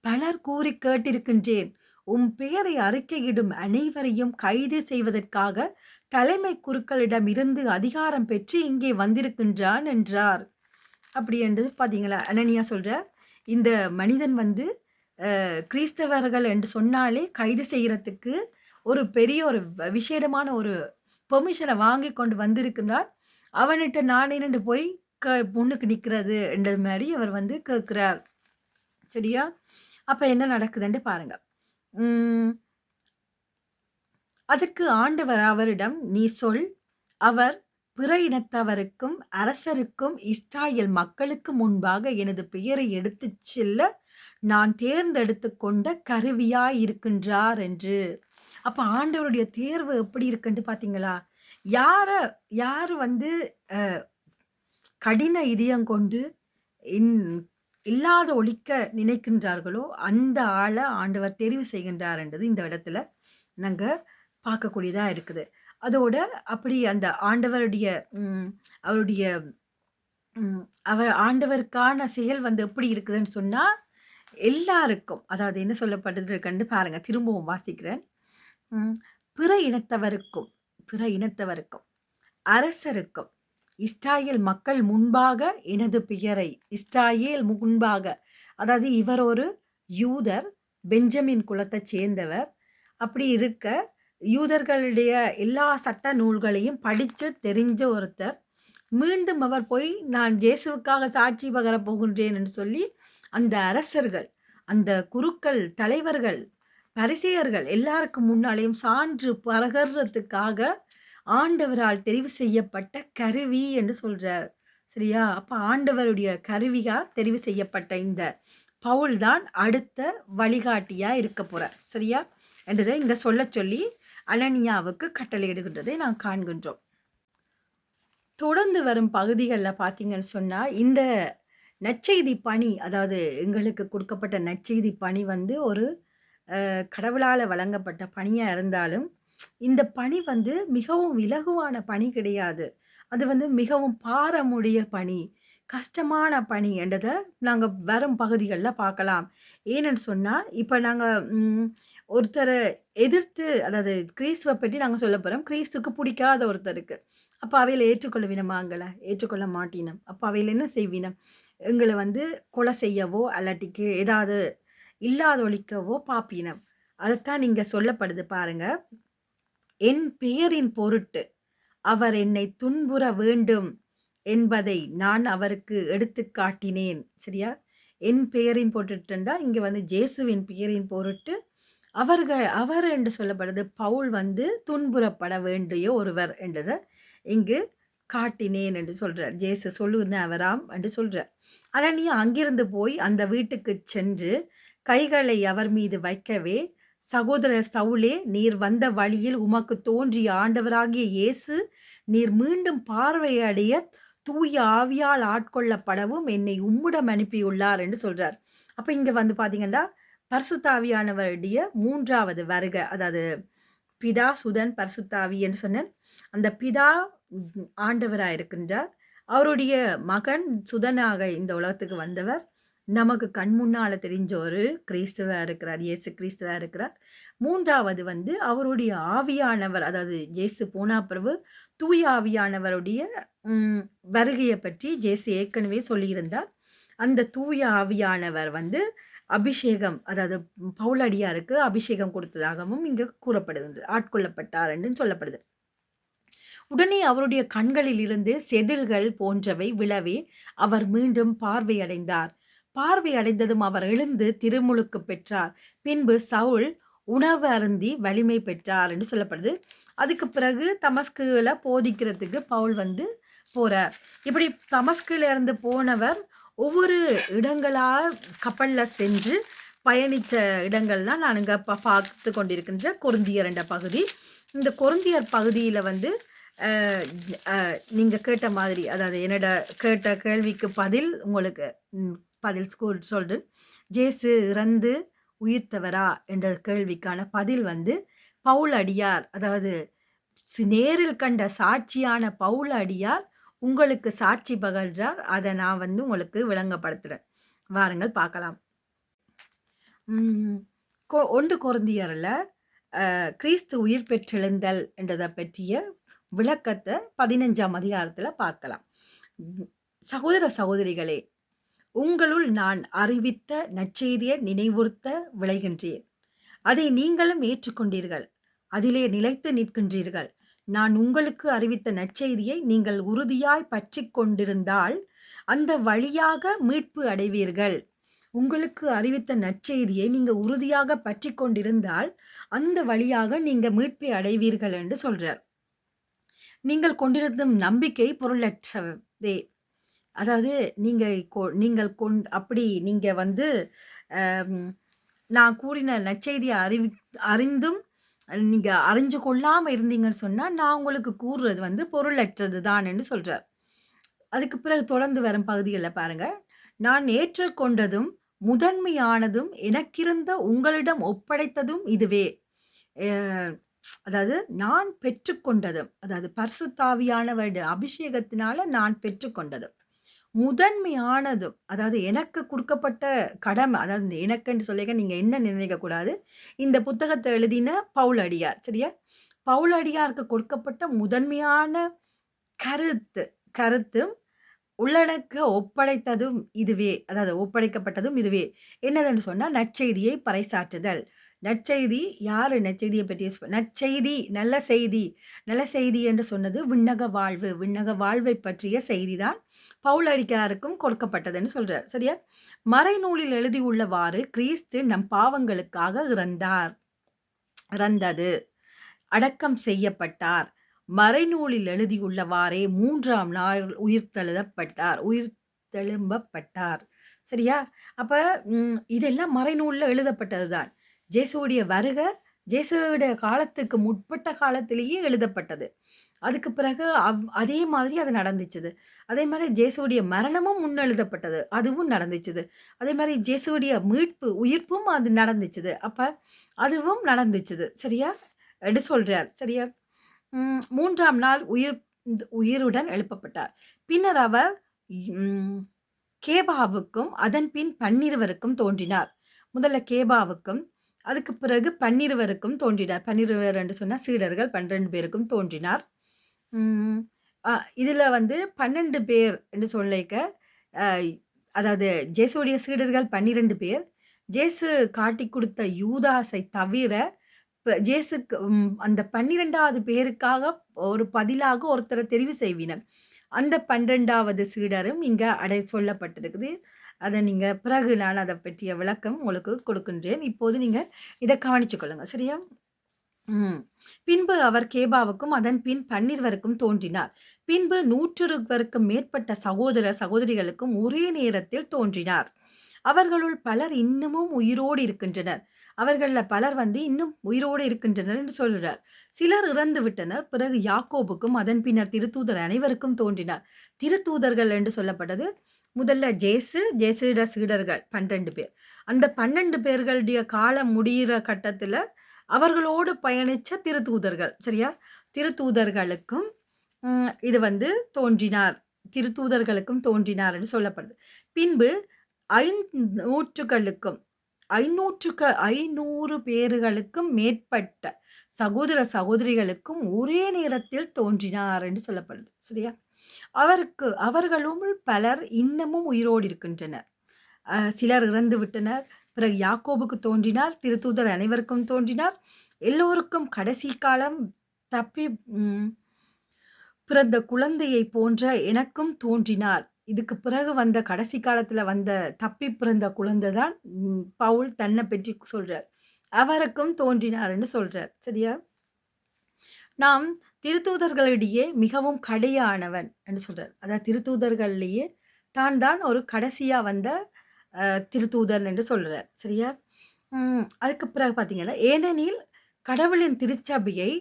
பலர் கூறிக் கேட்டிருக்கின்றேன். உம் பெயரை அறிக்கையிடும் அனைவரையும் கைது செய்வதற்காக தலைமை குருக்களிடமிருந்து அதிகாரம் பெற்று இங்கே வந்திருக்கின்றான் என்றார். அப்படி என்று பார்த்தீங்களா? அனனியா சொல்றார், இந்த மனிதன் வந்து கிறிஸ்தவர்கள் என்று சொன்னாலே கைது செய்யறதுக்கு ஒரு பெரிய ஒரு விசேடமான ஒரு பெர்மிஷனை வாங்கி கொண்டு வந்திருக்கின்றார். அவன்கிட்ட நான் என்னண்டு போய் முன்னுக்கு நிற்கிறது என்றது மாதிரி அவர் வந்து கேட்கிறார். சரியா? அப்ப என்ன நடக்குதுன்னு பாருங்க. அதற்கு ஆண்டவர் அவரிடம், நீ சொல். அவர் பிற இனத்தவருக்கும் அரசருக்கும் இஸ்ராயேல் மக்களுக்கு முன்பாக எனது பெயரை எடுத்துச் செல்ல நான் தேர்ந்தெடுத்து கொண்ட கருவியாய் இருக்கின்றார் என்று. அப்ப ஆண்டவருடைய தேர்வு எப்படி இருக்குன்னு பார்த்தீங்களா? யாரு வந்து கடின இதயம் கொண்டு இல்லாத ஒழிக்க நினைக்கின்றார்களோ அந்த ஆளை ஆண்டவர் தெரிவு செய்கின்றார் என்றது இந்த இடத்துல நாங்க பார்க்கக்கூடியதா இருக்குது. அதோட அப்படி அந்த ஆண்டவருடைய அவருடைய அவர் ஆண்டவருக்கான செயல் வந்து எப்படி இருக்குதுன்னு சொன்னா, எல்லாருக்கும் அதாவது என்ன சொல்லப்பட்டிருக்குன்னு பாருங்க. திரும்பவும் வாசிக்கிறேன். பிற இனத்தவருக்கும் அரசருக்கும் இஸ்ராயேல் மக்கள் முன்பாக எனது பெயரை இஸ்ராயேல் முன்பாக, அதாவது இவர் ஒரு யூதர், பெஞ்சமின் குலத்தைச் சேர்ந்தவர். அப்படி இருக்க யூதர்களுடைய எல்லா சட்ட நூல்களையும் படித்து தெரிஞ்ச ஒருத்தர். மீண்டும் அவர் போய் நான் இயேசுவுக்காக சாட்சி பகரப் போகின்றேன் என்று சொல்லி அந்த அரசர்கள், அந்த குருக்கள், தலைவர்கள், பரிசேயர்கள் எல்லாருக்கும் முன்னாலேயும் சான்று பகர்றதுக்காக ஆண்டவரால் தெரிவு செய்யப்பட்ட கருவி என்று சொல்றார். சரியா? அப்ப ஆண்டவருடைய கருவியா தெரிவு செய்யப்பட்ட இந்த பவுல் தான் அடுத்த வழிகாட்டியா இருக்க போறார். சரியா? என்றதை இங்க சொல்ல சொல்லி அனனியாவுக்கு கட்டளையிடுகின்றதை நாம் காண்கின்றோம். தொடர்ந்து வரும் பகுதிகளில் பார்த்தீங்கன்னு சொன்னா, இந்த நற்செய்தி பணி, அதாவது எங்களுக்கு கொடுக்கப்பட்ட நற்செய்தி பணி வந்து ஒரு கடவுளால் வழங்கப்பட்ட பணியா இருந்தாலும், இந்த பணி வந்து மிகவும் இலகுவான பணி கிடையாது. அது வந்து மிகவும் பாரமுடைய பணி, கஷ்டமான பணி என்றதை நாங்க வரும் பகுதிகளில் பார்க்கலாம். ஏன்னு சொன்னா, இப்ப நாங்க ஒருத்தர எதிர்த்து, அதாவது கிறிஸ்துவ பற்றி நாங்க சொல்லப் போறோம். கிறிஸ்துவுக்கு பிடிக்காத ஒருத்தருக்கு. அப்ப அவையில ஏற்றுக்கொள்வினமாங்கள? ஏற்றுக்கொள்ள மாட்டினோம். அப்ப அவையில என்ன செய்வினம்? எங்கள வந்து கொலை செய்யவோ, அல்லாட்டிக்கு ஏதாவது இல்லாத ஒழிக்கவோ பாப்பினம். அதத்தான் இங்க சொல்லப்படுது பாருங்க. என் பெயரின் பொருட்டு அவர் என்னை துன்புற வேண்டும் என்பதை நான் அவருக்கு எடுத்துக் காட்டினேன். சரியா? என் பெயரின் பொருட்டுண்டா இங்க வந்து இயேசுவின் பெயரின் பொருட்டு அவர் என்று சொல்லப்படுது பவுல் வந்து துன்புறப்பட வேண்டிய ஒருவர் என்றதை இங்கு காட்டினேன் என்று சொல்றார். இயேசு சொல்லுனவராம் என்று சொல்றார். ஆனா நீ அங்கிருந்து போய் அந்த வீட்டுக்கு சென்று கைகளை அவர் மீது வைக்கவே, சகோதரர் சவுலே, நீர் வந்த வழியில் உமக்கு தோன்றிய ஆண்டவராகிய இயேசு நீர் மீண்டும் பார்வையடைய தூய ஆவியால் ஆட்கொள்ளப்படவும் என்னை உம்மிடம் அனுப்பியுள்ளார் என்று சொல்றார். அப்ப இங்க வந்து பாத்தீங்கன்னா பரிசுத்தாவியானவருடைய 3வது வருகை, அதாவது பிதா, சுதன், பரிசுத்தாவி என்று சொன்னேன். அந்த பிதா ஆண்டவராக இருக்கின்றார். அவருடைய மகன் சுதனாக இந்த உலகத்துக்கு வந்தவர். நமக்கு கண் முன்னால தெரிஞ்ச ஒரு கிறிஸ்துவா இருக்கிறார், இயேசு கிறிஸ்துவா இருக்கிறார். 3வது வந்து அவருடைய ஆவியானவர், அதாவது இயேசு போனா பிறகு தூய ஆவியானவருடைய வருகையை பற்றி இயேசு ஏற்கனவே சொல்லியிருந்தார். அந்த தூய ஆவியானவர் வந்து அபிஷேகம், அதாவது பவுலடியாருக்கு அபிஷேகம் கொடுத்ததாகவும் இங்கு கூறப்படுகிறது. ஆட்கொள்ளப்பட்டார் என்று சொல்லப்படுது. உடனே அவருடைய கண்களில் இருந்து செதில்கள் போன்றவை விழவே அவர் மீண்டும் பார்வையடைந்தார். பார்வை அடைந்ததும் அவர் எழுந்து திருமுழுக்கு பெற்றார். பின்பு சவுல் உணவு அருந்தி வலிமை பெற்றார் என்று சொல்லப்படுது. அதுக்கு பிறகு தமஸ்குல போதிக்கிறதுக்கு பவுல் வந்து போறார். இப்படி தமஸ்குல இருந்து போனவர் ஒவ்வொரு இடங்களா கப்பல்ல சென்று பயணிச்ச இடங்கள் தான் நான் இங்க பார்த்து கொண்டிருக்கின்ற கொரிந்தியர் என்ற பகுதி. இந்த கொரிந்தியர் பகுதியில வந்து நீங்க கேட்ட மாதிரி, அதாவது என்னோட கேட்ட கேள்விக்கு பதில் உங்களுக்கு பதில் சொல்றேன். ஜேசு இறந்து உயிர்த்தவரா என்ற கேள்விக்கான பதில் வந்து பவுல் அடியார், அதாவது நேரில் கண்ட சாட்சியான பவுல் அடியார் உங்களுக்கு சாட்சி பகர்றார். அதை நான் வந்து உங்களுக்கு விளங்கப்படுத்துறேன். வாருங்கள் பார்க்கலாம். 1 கொரிந்தியர்ல கிறிஸ்து உயிர் பெற்றெழுந்தல் என்றதை பற்றிய விளக்கத்தை 15ஆம் அதிகாரத்துல பார்க்கலாம். சகோதர சகோதரிகளே, உங்களுள் நான் அறிவித்த நற்செய்தியை நினைவுறுத்த விளைகின்றேன். அதை நீங்களும் ஏற்றுக்கொண்டீர்கள், அதிலே நிலைத்து நிற்கின்றீர்கள். நான் உங்களுக்கு அறிவித்த நற்செய்தியை நீங்கள் உறுதியாய் பற்றி கொண்டிருந்தால் அந்த வழியாக மீட்பு அடைவீர்கள். உங்களுக்கு அறிவித்த நற்செய்தியை நீங்க உறுதியாக பற்றி கொண்டிருந்தால் அந்த வழியாக நீங்க மீட்பை அடைவீர்கள் என்று சொல்றார். நீங்கள் கொண்டிருக்கும் நம்பிக்கை பொருளற்றதே. அதாவது நீங்கள் அப்படி நீங்க வந்து நான் கூறின நற்செய்தியை அறிந்தும் நீங்க அறிஞ்சு கொள்ளாம இருந்தீங்கன்னு சொன்னா நான் உங்களுக்கு கூறுறது வந்து பொருளற்றது தான் என்று சொல்றார். அதுக்கு பிறகு தொடர்ந்து வரும் பகுதிகளில் பாருங்க, நான் ஏற்றுக்கொண்டதும் முதன்மையானதும் எனக்கிருந்த உங்களிடம் ஒப்படைத்ததும் இதுவே. அதாவது நான் பெற்றுக்கொண்டதும், அதாவது பரிசுத்தாவியானவருடைய அபிஷேகத்தினால நான் பெற்றுக்கொண்டதும் முதன்மையானதும், அதாவது எனக்கு கொடுக்கப்பட்ட கடமை, அதாவது எனக்குன்னு சொல்லிக்க நீங்க என்ன நினைக்க கூடாது. இந்த புத்தகத்தை எழுதின பவுல் அடியார், சரியா? பவுல் அடியாருக்கு கொடுக்கப்பட்ட முதன்மையான கருத்தும் உள்ளடக்க ஒப்படைத்ததும் இதுவே, அதாவது ஒப்படைக்கப்பட்டதும் இதுவே. என்னதுன்னு சொன்னா நற்செய்தியை பறைசாற்றுதல். நற்செய்தி யாரு நற்செய்தியை பற்றி நற்செய்தி நல்ல செய்தி. நல்ல செய்தி என்று சொன்னது விண்ணக வாழ்வு. விண்ணக வாழ்வை பற்றிய செய்திதான் பவுல் அடியாருக்கும் கொடுக்கப்பட்டதுன்னு சொல்றார், சரியா? மறைநூலில் எழுதியுள்ளவாறு கிறிஸ்து நம் பாவங்களுக்காக இறந்தது, அடக்கம் செய்யப்பட்டார், மறைநூலில் எழுதியுள்ளவாறே 3ஆம் நாள் உயிர்த்தெழும்பப்பட்டார். சரியா? அப்ப இதெல்லாம் மறைநூல்ல எழுதப்பட்டதுதான். ஜேசுவுடைய வருகை ஜேசுவுடைய காலத்துக்கு முற்பட்ட காலத்திலேயே எழுதப்பட்டது. அதுக்கு பிறகு அதே மாதிரி அது நடந்துச்சுது. அதே மாதிரி ஜேசுவுடைய மரணமும் முன்னெழுதப்பட்டது, அதுவும் நடந்துச்சுது. அதே மாதிரி ஜேசுவுடைய உயிர்ப்பும் அது நடந்துச்சுது. அப்ப அதுவும் நடந்துச்சுது, சரியா என்று சொல்றார், சரியா? 3ஆம் நாள் உயிருடன் எழுப்பப்பட்டார். பின்னர் அவர் கேபாவுக்கும் அதன் பின் 12 தோன்றினார். முதல்ல கேபாவுக்கும் அதுக்கு பிறகு 12 தோன்றினார். 12 என்று சொன்னா சீடர்கள் 12 பேருக்கும் தோன்றினார். இதுல வந்து 12 பேர் என்று சொல்லிக்க, அதாவது ஜேசுடைய சீடர்கள் 12 பேர். ஜேசு காட்டி கொடுத்த யூதாசை தவிர ஜேசுக்கு அந்த 12வது பேருக்காக ஒரு பதிலாக ஒருத்தரை தெரிவு செய்வினர். அந்த 12வது சீடரும் இங்க சொல்லப்பட்டிருக்குது. அதை நீங்க பிறகு நான் அதை பற்றிய விளக்கம் உங்களுக்கு கொடுக்கின்றேன். இப்போது நீங்க இதை கவனிச்சு கொள்ளுங்க, சரியா? பின்பு அவர் கேபாவுக்கும் அதன் பின் 12 தோன்றினார். பின்பு 100 மேற்பட்ட சகோதர சகோதரிகளுக்கும் ஒரே நேரத்தில் தோன்றினார். அவர்களுள் பலர் இன்னமும் உயிரோடு இருக்கின்றனர். அவர்கள பலர் வந்து இன்னும் உயிரோடு இருக்கின்றனர் என்று சொல்கிறார். சிலர் இறந்து விட்டனர். பிறகு யாக்கோபுக்கும் அதன் பின்னர் திருத்தூதர் அனைவருக்கும் தோன்றினார். திருத்தூதர்கள் என்று சொல்லப்பட்டது முதல்ல ஜேசுட சீடர்கள் 12 பேர். அந்த 12 பேர்களுடைய காலம் முடிகிற கட்டத்துல அவர்களோடு பயணிச்ச திருத்தூதர்கள், சரியா? திருத்தூதர்களுக்கும் இது வந்து தோன்றினார். திருத்தூதர்களுக்கும் தோன்றினார் என்று சொல்லப்படுது. பின்பு 500 பேர்களுக்கும் மேற்பட்ட சகோதர சகோதரிகளுக்கும் ஒரே நேரத்தில் தோன்றினார் என்று சொல்லப்படுது, சரியா? அவர்களும் பலர் இன்னமும் உயிரோடு இருக்கின்றனர். சிலர் இறந்து விட்டனர். பிறகு யாக்கோபுக்கு தோன்றினார். திருத்தூதர் அனைவருக்கும் தோன்றினார். எல்லோருக்கும் கடைசி காலம் தப்பி பிறந்த குழந்தையை போன்ற எனக்கும் தோன்றினார். இதுக்கு பிறகு வந்த கடைசி காலத்துல வந்த தப்பி பிறந்த குழந்தை தான் பவுல் தன்னை பற்றி சொல்றார். அவருக்கும் தோன்றினார்ன்னு சொல்றார். சரியா? நாம் திருத்தூதர்களிடையே மிகவும் கடையானவன் என்று சொல்றார். அதாவது திருத்தூதர்கள்லேயே தான் ஒரு கடைசியா வந்த திருத்தூதன் என்று சொல்றார். சரியா? அதுக்கு பிறகு பார்த்தீங்கன்னா, ஏனெனில் கடவுளின் திருச்சபையை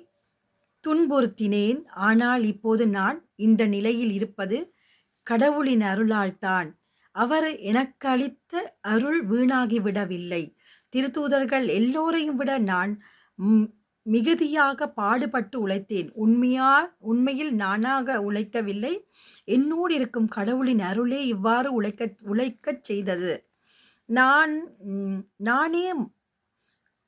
துன்புறுத்தினேன். ஆனால் இப்போது நான் இந்த நிலையில் இருப்பது கடவுளின் அருளால்தான். அவர் எனக்கு அளித்த அருள் வீணாகிவிடவில்லை. திருத்தூதர்கள் எல்லோரையும் விட நான் மிகுதியாக பாடுபட்டு உழைத்தேன். உண்மையில் நானாக உழைக்கவில்லை. என்னோடு இருக்கும் கடவுளின் அருளே இவ்வாறு உழைக்கச் செய்தது. நானே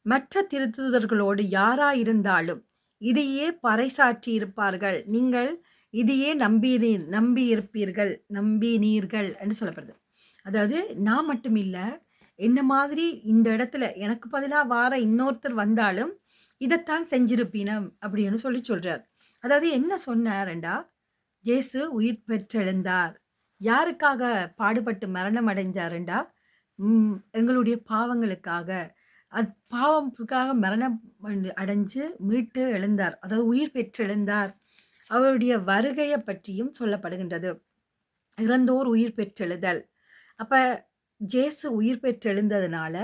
மற்ற திருத்தூதர்களோடு யாராயிருந்தாலும் இதையே பறைசாற்றி இருப்பார்கள். நீங்கள் இதையே நம்பினீர்கள் என்று சொல்லப்படுது. அதாவது நான் மட்டும் இல்லை, என்ன மாதிரி இந்த இடத்துல எனக்கு பதிலாக வார இன்னொருத்தர் வந்தாலும் இதைத்தான் செஞ்சிருப்பினம் அப்படின்னு சொல்றார். அதாவது என்ன சொன்னார்ண்டா, ஜேசு உயிர் பெற்றெழுந்தார். யாருக்காக பாடுபட்டு மரணம் அடைஞ்சாருண்டா, எங்களுடைய பாவங்களுக்காக. பாவத்துக்காக மரணம் அடைஞ்சு மீட்டு எழுந்தார். அதாவது உயிர் பெற்றெழுந்தார். அவருடைய வருகையை பற்றியும் சொல்லப்படுகின்றது. இறந்தோர் உயிர் பெற்றெழுதல். அப்ப ஜேசு உயிர் பெற்றெழுந்ததுனால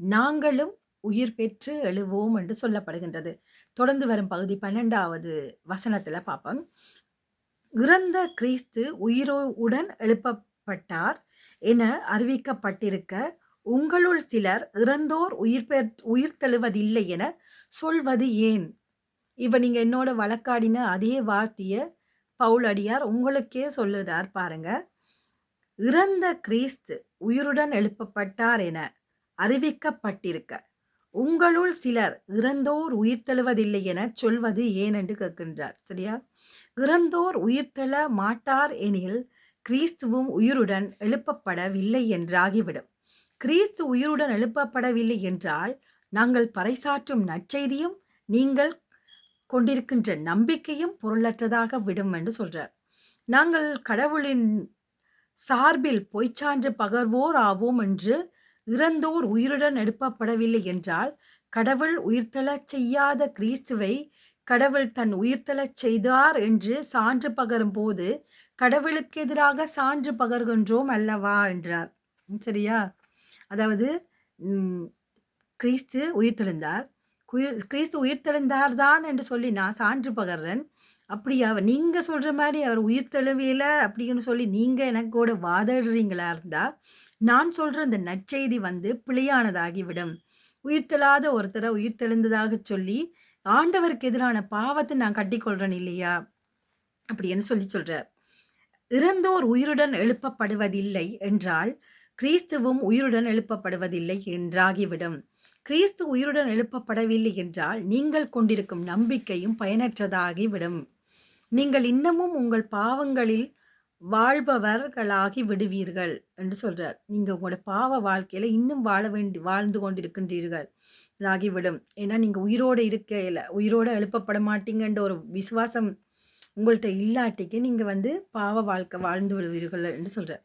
நாங்களும் உயிர் பெற்று எழுவோம் என்று சொல்லப்படுகின்றது. தொடர்ந்து வரும் பகுதி 12வது வசனத்துல பார்ப்போம். இறந்த கிறிஸ்து உயிருடன் எழுப்பப்பட்டார் என அறிவிக்கப்பட்டிருக்க, உங்களுள் சிலர் இறந்தோர் உயிர்த்தெழுவதில்லை என சொல்வது ஏன்? இப்ப நீங்க என்னோட வழக்காடின அதே வார்த்தைய பவுல் அடியார் உங்களுக்கே சொல்லுறார் பாருங்க. இறந்த கிறிஸ்து உயிருடன் எழுப்பப்பட்டார் என அறிவிக்கப்பட்டிருக்க, உங்களுள் சிலர் இறந்தோர் உயிர்த்தெழுவதில்லை என சொல்வது ஏன் என்று கேட்கின்றார். சரியா? இறந்தோர் உயிர்த்தெழ மாட்டார் எனில் கிறிஸ்துவும் உயிருடன் எழுப்பப்படவில்லை என்றாகிவிடும். கிறிஸ்து உயிருடன் எழுப்பப்படவில்லை என்றால் நாங்கள் பறைசாற்றும் நற்செய்தியும் நீங்கள் கொண்டிருக்கின்ற நம்பிக்கையும் பொருளற்றதாக விடும் என்று சொல்றார். நாங்கள் கடவுளின் சார்பில் பொய்ச்சான்று பகர்வோர் ஆவோம் என்று இறந்தோர் உயிருடன் எழுப்பப்படவில்லை என்றால், கடவுள் உயிர்த்தெழச் செய்யாத கிறிஸ்துவை கடவுள் தன் உயிர்த்தெழச் செய்தார் என்று சான்று பகரும் போது கடவுளுக்கு எதிராக சான்று பகர்கின்றோம் அல்லவா என்றார். சரியா? அதாவது கிறிஸ்து உயிர்த்தெழுந்தார், கிறிஸ்து உயிர்த்தெழுந்தார் தான் என்று சொல்லி நான் சான்று பகர்றேன். அப்படி நீங்க சொல்ற மாதிரி அவர் உயிர்த்தெழுவியல அப்படின்னு சொல்லி நீங்க எனக்கு கூட வாதாடுறீங்களா இருந்தா, நான் சொல்ற இந்த நற்செய்தி பிழையானதாகிவிடும். உயிர்த்தெழாத ஒருத்தரை உயிர்த்தெழுந்ததாக சொல்லி ஆண்டவருக்கு எதிரான பாவத்தை நான் கட்டிக்கொள்றேன் இல்லையா அப்படின்னு சொல்றார். இறந்தோர் உயிருடன் எழுப்பப்படுவதில்லை என்றால் கிறிஸ்துவும் உயிருடன் எழுப்பப்படுவதில்லை என்றாகிவிடும். கிறிஸ்து உயிருடன் எழுப்பப்படவில்லை என்றால் நீங்கள் கொண்டிருக்கும் நம்பிக்கையும் பயனற்றதாகிவிடும். நீங்கள் இன்னமும் உங்கள் பாவங்களில் வாழ்பவர்களாகி விடுவீர்கள் என்று சொல்றார். நீங்க உங்களோட பாவ வாழ்க்கையில இன்னும் வாழ்ந்து கொண்டிருக்கின்றீர்கள் ஆகிவிடும். ஏன்னா நீங்க உயிரோட எழுப்பப்பட மாட்டீங்கன்ற ஒரு விசுவாசம் உங்கள்கிட்ட இல்லாட்டிக்கு நீங்க பாவ வாழ்க்கை வாழ்ந்து விடுவீர்கள் என்று சொல்றார்.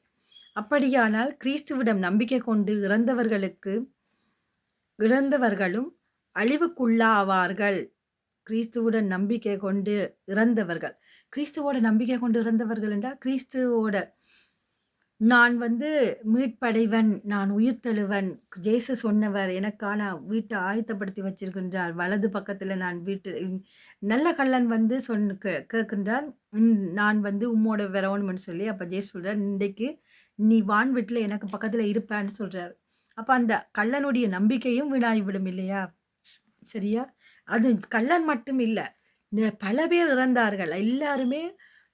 அப்படியானால் கிறிஸ்துவிடம் நம்பிக்கை கொண்டு இறந்தவர்களும் அழிவுக்குள்ளாவார்கள். கிறிஸ்துவுடன் நம்பிக்கை கொண்டு இறந்தவர்கள், கிறிஸ்துவோட நம்பிக்கை கொண்டு இறந்தவர்கள் என்றால் கிறிஸ்துவோட நான் மீட்படைவன், நான் உயிர்த்தெழுவன், ஜேசு சொன்னவர் எனக்கான வீட்டை ஆயத்தப்படுத்தி வச்சிருக்கின்றார், வலது பக்கத்துல நான் நல்ல கள்ளன் கேட்கின்றான், நான் உம்மோட வரணும்னு சொல்லி. அப்ப ஜேசு சொல்றார், இன்றைக்கு நீ வான் வீட்டுல எனக்கு பக்கத்துல இருப்பேன்னு சொல்றார். அப்ப அந்த கள்ளனுடைய நம்பிக்கையும் வீணாகிவிடும் இல்லையா? சரியா? அது கள்ளன் மட்டும் இல்லை, பல பேர் இறந்தார்கள். எல்லாருமே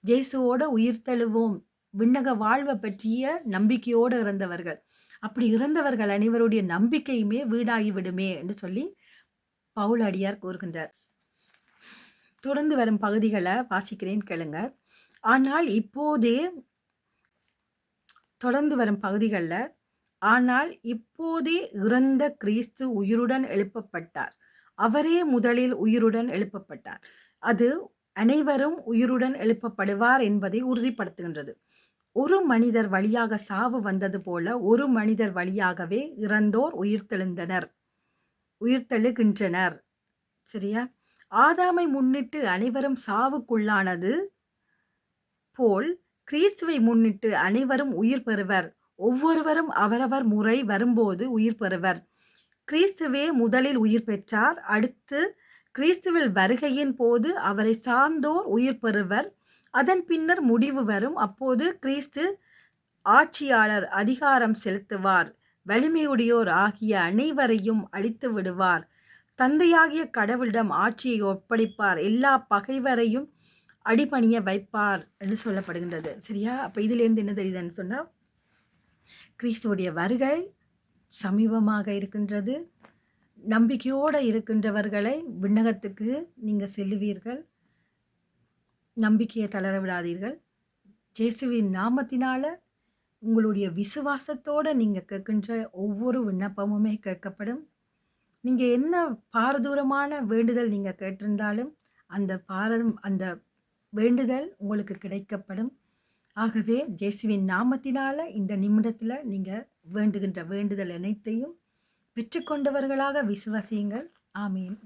ஜேசுவோட உயிர்த்தெழுவோம், விண்ணக வாழ்வை பற்றிய நம்பிக்கையோடு இறந்தவர்கள். அப்படி இறந்தவர்கள் அனைவருடைய நம்பிக்கையுமே வீணாகிவிடுமே என்று சொல்லி பவுல் அடியார் கூறுகின்றார். தொடர்ந்து வரும் பகுதிகளை வாசிக்கிறேன், கேளுங்க. ஆனால் இப்போதே தொடர்ந்து வரும் பகுதிகளில் ஆனால் இப்போதே இறந்த கிறிஸ்து உயிருடன் எழுப்பப்பட்டார். அவரே முதலில் உயிருடன் எழுப்பப்பட்டார். அது அனைவரும் உயிருடன் எழுப்பப்படுவார் என்பதை உறுதிப்படுத்துகின்றது. ஒரு மனிதர் வழியாக சாவு வந்தது போல ஒரு மனிதர் வழியாகவே இறந்தோர் உயிர்த்தெழுகின்றனர். சரியா? ஆதாமை முன்னிட்டு அனைவரும் சாவுக்குள்ளானது போல் கிறிஸ்துவை முன்னிட்டு அனைவரும் உயிர் பெறுவர். ஒவ்வொருவரும் அவரவர் முறை வரும்போது உயிர் பெறுவர். கிறிஸ்துவே முதலில் உயிர் பெற்றார். அடுத்து கிறிஸ்துவில் வருகையின் போது அவரை சார்ந்தோர் உயிர் பெறுவர். அதன் பின்னர் முடிவு வரும். அப்போது கிறிஸ்து ஆட்சியாளர் அதிகாரம் செலுத்துவார். வலிமையுடையோர் ஆகிய அனைவரையும் அழித்து விடுவார். தந்தையாகிய கடவுளிடம் ஆட்சியை ஒப்படைப்பார். எல்லா பகைவரையும் அடிபணிய வைப்பார் என்று சொல்லப்படுகின்றது. சரியா? அப்ப இதிலிருந்து என்ன தெரியுதுன்னு சொன்னா, கிறிஸ்துவுடைய வருகை சமீபமாக இருக்கின்றது. நம்பிக்கையோடு இருக்கின்றவர்களை விண்ணகத்துக்கு நீங்க செல்லுவீர்கள். நம்பிக்கையை தளர விடாதீர்கள். இயேசுவின் நாமத்தினால உங்களுடைய விசுவாசத்தோட நீங்க கேட்கின்ற ஒவ்வொரு விண்ணப்பமுமே கேட்கப்படும். நீங்க என்ன பாரதூரமான வேண்டுதல் நீங்க கேட்டிருந்தாலும் அந்த வேண்டுதல் உங்களுக்கு கிடைக்கப்படும். ஆகவே இயேசுவின் நாமத்தினால இந்த நிமிடத்துல நீங்க வேண்டுகின்ற வேண்டுதல் அனைத்தையும் பெற்றுக்கொண்டவர்களாக விசுவாசியுங்கள். ஆமீன்.